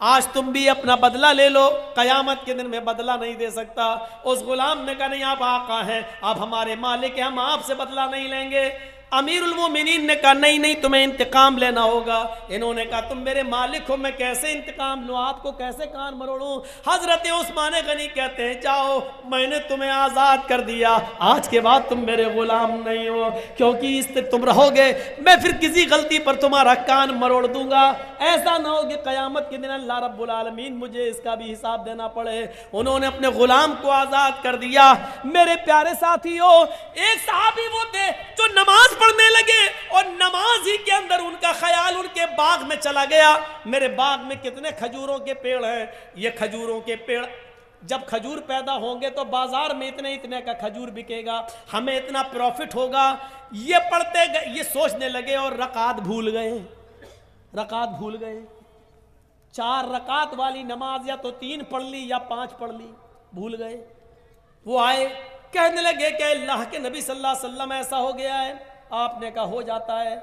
आज तुम भी अपना बदला ले लो, कयामत के दिन में बदला नहीं दे सकता। उस गुलाम ने कहा, नहीं आप आका हैं, आप हमारे मालिक हैं, हम आपसे बदला नहीं लेंगे। अमीरुल मोमिनीन ने कहा, नहीं नहीं तुम्हें इंतकाम लेना होगा। इन्होंने कहा, तुम मेरे मालिक हो, मैं कैसे इंतकाम लूँ, आपको कैसे कान मरोड़ूं। हजरत उस्मान गनी कहते हैं, जाओ, मैंने तुम्हें आज़ाद कर दिया, आज के बाद तुम मेरे गुलाम नहीं हो, क्योंकि इस तुम रहोगे मैं फिर किसी गलती पर तुम्हारा कान मरोड़ दूंगा। ऐसा ना हो कि क़यामत के दिन अल्लाह रब्बुल आलमीन मुझे इसका भी हिसाब देना पड़े। उन्होंने अपने गुलाम को आज़ाद कर दिया। मेरे प्यारे साथियों, एक सहाबी वो थे जो नमाज पढ़ने लगे और नमाज ही के अंदर उनका ख्याल उनके बाग में चला गया। मेरे बाग में कितने खजूरों के पेड़ हैं, ये खजूरों के पेड़, जब खजूर पैदा होंगे तो बाजार में इतने इतने का खजूर बिकेगा, हमें इतना प्रॉफिट होगा। ये पढ़ते गए, ये सोचने लगे और रकात भूल गए, रकात भूल गए। 4 रकात वाली नमाज या तो 3 पढ़ ली या 5 पढ़ ली, भूल गए। वो आए, कहने लगे कि अल्लाह के नबी सल्लल्लाहु अलैहि वसल्लम ऐसा हो गया है। आपने कहा हो जाता है,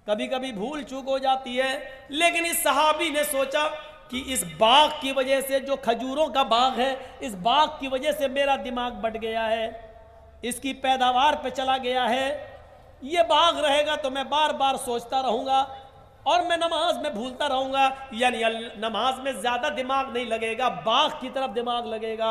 कभी कभी भूल चूक हो जाती है। लेकिन इस सहाबी ने सोचा कि इस बाग की वजह से, जो खजूरों का बाग है, इस बाग की वजह से मेरा दिमाग बढ़ गया है, इसकी पैदावार पे चला गया है। ये बाग रहेगा तो मैं बार बार सोचता रहूंगा और मैं नमाज में भूलता रहूंगा, यानी नमाज में ज्यादा दिमाग नहीं लगेगा, बाग की तरफ दिमाग लगेगा।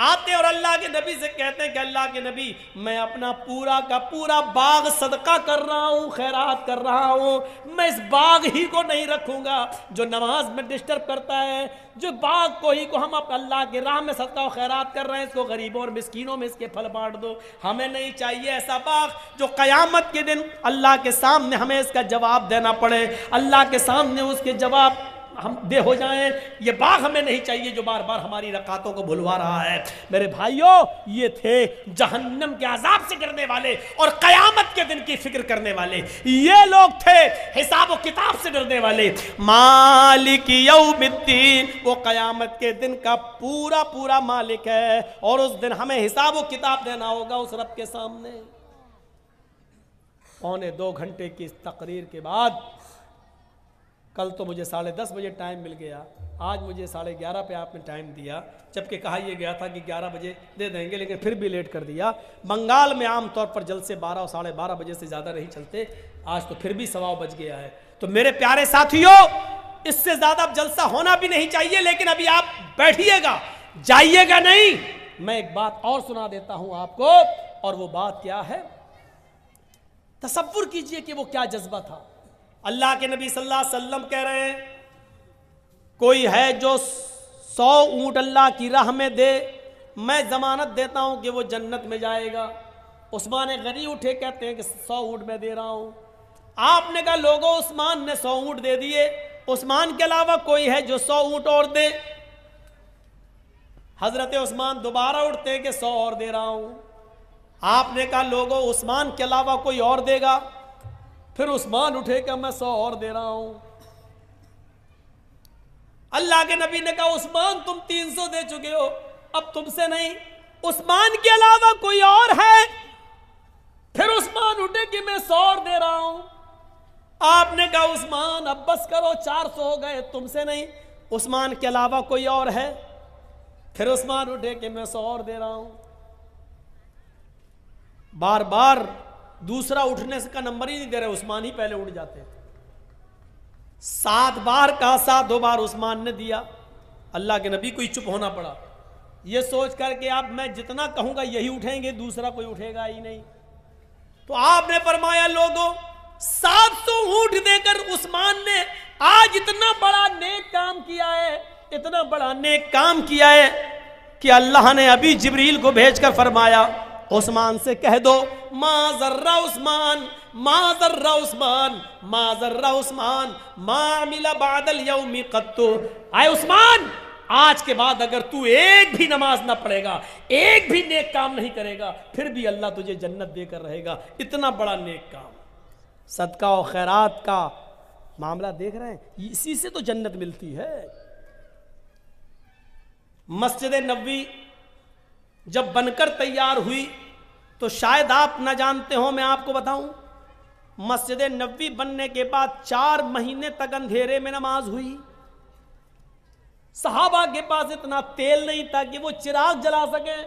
आते और अल्लाह के नबी से कहते हैं कि अल्लाह के नबी, मैं अपना पूरा का पूरा बाग सदका कर रहा हूं, खैरात कर रहा हूं, मैं इस बाग ही को नहीं रखूंगा जो नमाज में डिस्टर्ब करता है, जो बाग को ही को हम अल्लाह के राह में सदका और खैरात कर रहे हैं, इसको गरीबों और मिस्कीनों में इसके फल बांट दो। हमें नहीं चाहिए ऐसा बाग जो कयामत के दिन अल्लाह के सामने हमें इसका जवाब देना पड़े, अल्लाह के सामने उसके जवाब हम दे हो जाएं। ये बाग हमें नहीं चाहिए जो बार बार हमारी रकातों को भुलवा रहा है। मेरे भाइयों, ये थे जहन्नम के अजाब से डरने वाले और कयामत के दिन की फिक्र करने वाले। ये लोग थे हिसाब व किताब से डरने वाले। मालिक यौमिद्दीन, वो कयामत के दिन का पूरा पूरा मालिक है और उस दिन हमें हिसाब व किताब देना होगा उस रब के सामने। 1.25 घंटे की इस तकरीर के बाद, कल तो मुझे 10:30 बजे टाइम मिल गया, आज मुझे 11:30 पे आपने टाइम दिया, जबकि कहा यह गया था कि 11 बजे दे देंगे, लेकिन फिर भी लेट कर दिया। बंगाल में आमतौर पर जलसे 12 और 12:30 बजे से ज़्यादा नहीं चलते, आज तो फिर भी 1:15 बज गया है। तो मेरे प्यारे साथियों, इससे ज़्यादा अब जलसा होना भी नहीं चाहिए, लेकिन अभी आप बैठिएगा, जाइएगा नहीं। मैं एक बात और सुना देता हूँ आपको, और वो बात क्या है, तसव्वुर कीजिए कि वो क्या जज्बा था। अल्लाह के नबी सल्लल्लाहु अलैहि वसल्लम कह रहे हैं, कोई है जो 100 ऊंट अल्लाह की राह में दे, मैं जमानत देता हूं कि वो जन्नत में जाएगा। उस्मान गनी उठे, कहते हैं कि 100 ऊँट मैं दे रहा हूं। आपने कहा लोगों, उस्मान ने 100 ऊँट दे दिए, उस्मान के अलावा कोई है जो 100 ऊँट और दे? हजरत उस्मान दोबारा उठते कि 100 और दे रहा हूं। आपने कहा लोगों, उस्मान के अलावा कोई और देगा? फिर उस्मान उठे कि मैं 100 और दे रहा हूं। अल्लाह के नबी ने कहा उस्मान तुम 300 दे चुके हो, अब तुमसे नहीं, उस्मान के अलावा कोई और है? फिर उस्मान उठे कि मैं 100 और दे रहा हूं। आपने कहा उस्मान अब बस करो, 400 हो गए, तुमसे नहीं, उस्मान के अलावा कोई और है? फिर उस्मान उठे कि मैं 100 और दे रहा हूं। बार बार दूसरा उठने का नंबर ही नहीं दे रहे, उस्मान ही पहले उठ जाते। 7 बार कहा, 7 बार उस्मान ने दिया। अल्लाह के नबी को ही चुप होना पड़ा, ये सोच करके आप मैं जितना कहूंगा यही उठेंगे, दूसरा कोई उठेगा ही नहीं। तो आपने फरमाया लोगों, 700 ऊंट देकर उस्मान ने आज इतना बड़ा नेक काम किया है, इतना बड़ा नेक काम किया है कि अल्लाह ने अभी जिब्रील को भेजकर फरमाया उस्मान से कह दो माज़र्रा उस्मान, माज़र्रा उस्मान, माज़र्रा उस्मान, मामिला बादल यौमी कत्तु। आए उस्मान, आज के बाद अगर तू एक भी नमाज ना पढ़ेगा, एक भी नेक काम नहीं करेगा, फिर भी अल्लाह तुझे जन्नत देकर रहेगा। इतना बड़ा नेक काम, सदका और खैरात का मामला देख रहे हैं, इसी से तो जन्नत मिलती है। मस्जिद नबवी जब बनकर तैयार हुई तो शायद आप ना जानते हो, मैं आपको बताऊं, मस्जिद नबवी बनने के बाद 4 महीने तक अंधेरे में नमाज हुई। सहाबा के पास इतना तेल नहीं था कि वो चिराग जला सके।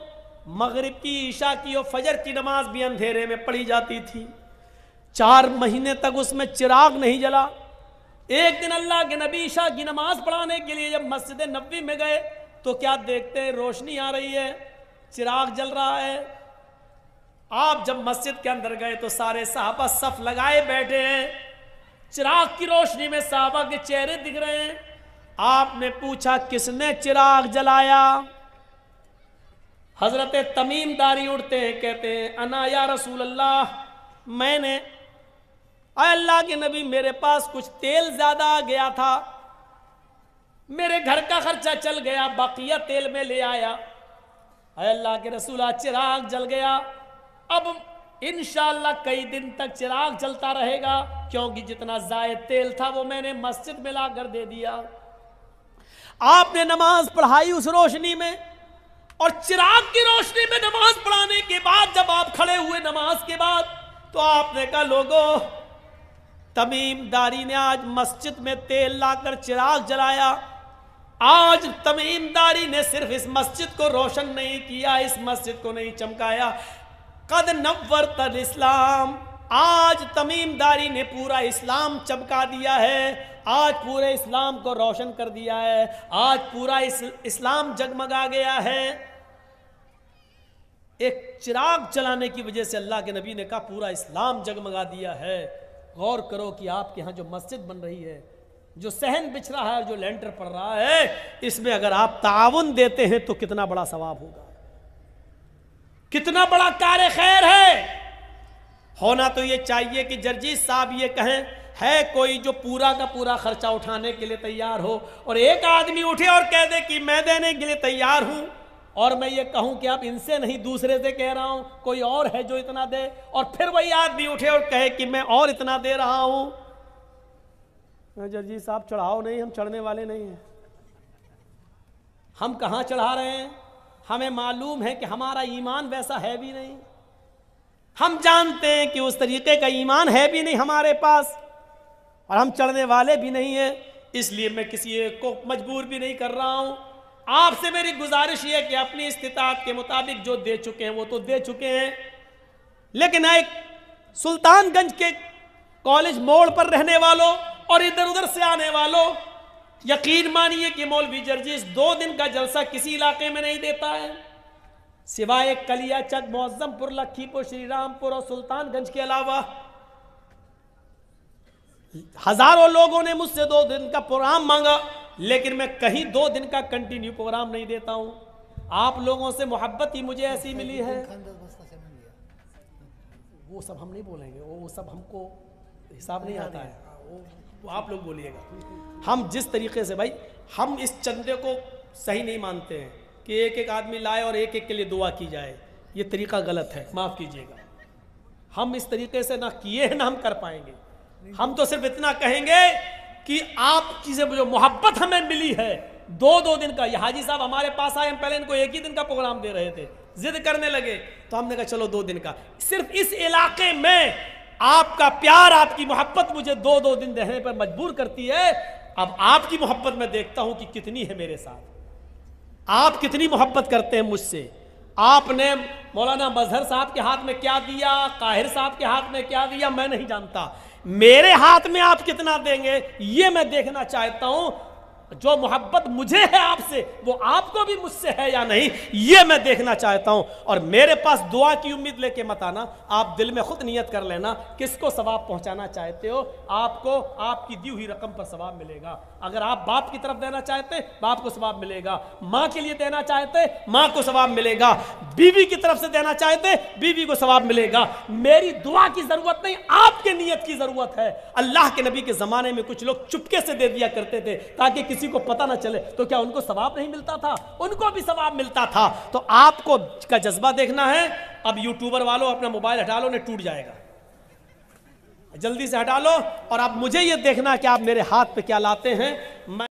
मगरिब की, ईशा की और फजर की नमाज भी अंधेरे में पढ़ी जाती थी। 4 महीने तक उसमें चिराग नहीं जला। एक दिन अल्लाह के नबी ईशा की नमाज पढ़ाने के लिए जब मस्जिद नबवी में गए तो क्या देखते हैं, रोशनी आ रही है, चिराग जल रहा है। आप जब मस्जिद के अंदर गए तो सारे सहाबा सफ लगाए बैठे हैं, चिराग की रोशनी में सहाबा के चेहरे दिख रहे हैं। आपने पूछा किसने चिराग जलाया? हजरत तमीम दारी उठते हैं, कहते हैं अना या रसूल अल्लाह, मैंने। अल्लाह के नबी, मेरे पास कुछ तेल ज्यादा आ गया था, मेरे घर का खर्चा चल गया, बाकिया तेल में ले आया। अल्लाह के रसूल, चिराग जल गया, अब इंशाअल्लाह कई दिन तक चिराग जलता रहेगा, क्योंकि जितना जायद तेल था वो मैंने मस्जिद में लाकर दे दिया। आपने नमाज पढ़ाई उस रोशनी में, और चिराग की रोशनी में नमाज पढ़ाने के बाद जब आप खड़े हुए नमाज के बाद, तो आपने कहा लोगों, तमीम दारी ने आज मस्जिद में तेल लाकर चिराग जलाया। आज तमीम दारी ने सिर्फ इस मस्जिद को रोशन नहीं किया, इस मस्जिद को नहीं चमकाया, कद नव्वरतल इस्लाम, आज तमीम दारी ने पूरा इस्लाम चमका दिया है, आज पूरे इस्लाम को रोशन कर दिया है, आज पूरा इस्लाम जगमगा गया है। एक चिराग जलाने की वजह से अल्लाह के नबी ने कहा पूरा इस्लाम जगमगा दिया है। गौर करो कि आपके यहाँ जो मस्जिद बन रही है, जो सहन बिछ रहा है और जो लेंटर पड़ रहा है, इसमें अगर आप ताउन देते हैं तो कितना बड़ा सवाब होगा, कितना बड़ा कार्य खैर है। होना तो ये चाहिए कि जर्जीस साहब ये कहें, है कोई जो पूरा का पूरा खर्चा उठाने के लिए तैयार हो, और एक आदमी उठे और कह दे कि मैं देने के लिए तैयार हूं, और मैं ये कहूं कि आप इनसे नहीं दूसरे से कह रहा हूं, कोई और है जो इतना दे, और फिर वही आदमी उठे और कहे कि मैं और इतना दे रहा हूं। जर्जी साहब चढ़ाओ नहीं, हम चढ़ने वाले नहीं हैं। हम कहां चढ़ा रहे हैं? हमें मालूम है कि हमारा ईमान वैसा है भी नहीं, हम जानते हैं कि उस तरीके का ईमान है भी नहीं हमारे पास, और हम चढ़ने वाले भी नहीं हैं। इसलिए मैं किसी एक को मजबूर भी नहीं कर रहा हूं। आपसे मेरी गुजारिश ये है कि अपनी इस्तिताअत के मुताबिक जो दे चुके हैं वो तो दे चुके हैं, लेकिन एक सुल्तानगंज के कॉलेज मोड़ पर रहने वालों और इधर उधर से आने वालों, यकीन मानिए कि मौलवी जर्जीस 2 दिन का जलसा किसी इलाके में नहीं देता है, सिवाय कलियाचक, मुअज्जमपुर, लखीपुर, श्रीरामपुर और सुल्तानगंज के अलावा। हजारों लोगों ने मुझसे 2 दिन का प्रोग्राम मांगा, लेकिन मैं कहीं 2 दिन का कंटिन्यू प्रोग्राम नहीं देता हूं। आप लोगों से मोहब्बत ही मुझे ऐसी मिली है। वो सब हम नहीं बोलेंगे, वो सब हमको हिसाब नहीं आता है, वो आप लोग बोलिएगा। हम जिस तरीके से भाई, हम इस चंदे को सही नहीं मानते हैं कि एक एक आदमी लाए और एक एक के लिए दुआ की जाए, ये तरीका गलत है, माफ़ कीजिएगा। हम इस तरीके से ना किए हैं ना हम कर पाएंगे। हम तो सिर्फ इतना कहेंगे कि आपकी से जो मोहब्बत हमें मिली है, दो दिन का, ये हाजी साहब हमारे पास आए, हम पहले इनको एक ही दिन का प्रोग्राम दे रहे थे, जिद करने लगे तो हमने कहा चलो 2 दिन का। सिर्फ इस इलाके में आपका प्यार, आपकी मोहब्बत मुझे 2 दिन रहने पर मजबूर करती है। अब आपकी मोहब्बत मैं देखता हूं कि कितनी है मेरे साथ, आप कितनी मोहब्बत करते हैं मुझसे। आपने मौलाना मजहर साहब के हाथ में क्या दिया, काहिर साहब के हाथ में क्या दिया, मैं नहीं जानता। मेरे हाथ में आप कितना देंगे ये मैं देखना चाहता हूं। जो मोहब्बत मुझे है आपसे, वो आपको भी मुझसे है या नहीं, ये मैं देखना चाहता हूं। और मेरे पास दुआ की उम्मीद लेके मत आना, आप दिल में खुद नियत कर लेना किसको सवाब पहुंचाना चाहते हो। आपको आपकी दी हुई रकम पर सवाब मिलेगा। अगर आप बाप की तरफ देना चाहते, बाप को सवाब मिलेगा। माँ के लिए देना चाहते, माँ को सवाब मिलेगा। बीवी की तरफ से देना चाहते, बीवी को सवाब मिलेगा। मेरी दुआ की जरूरत नहीं, आपके नियत की जरूरत है। अल्लाह के नबी के जमाने में कुछ लोग चुपके से दे दिया करते थे ताकि किसी को पता ना चले, तो क्या उनको सवाब नहीं मिलता था? उनको भी सवाब मिलता था। तो आपको का जज्बा देखना है। अब यूट्यूबर वालों अपना मोबाइल हटा लो, नहीं टूट जाएगा, जल्दी से हटा लो। और अब मुझे ये देखना कि आप मेरे हाथ पे क्या लाते हैं। मैं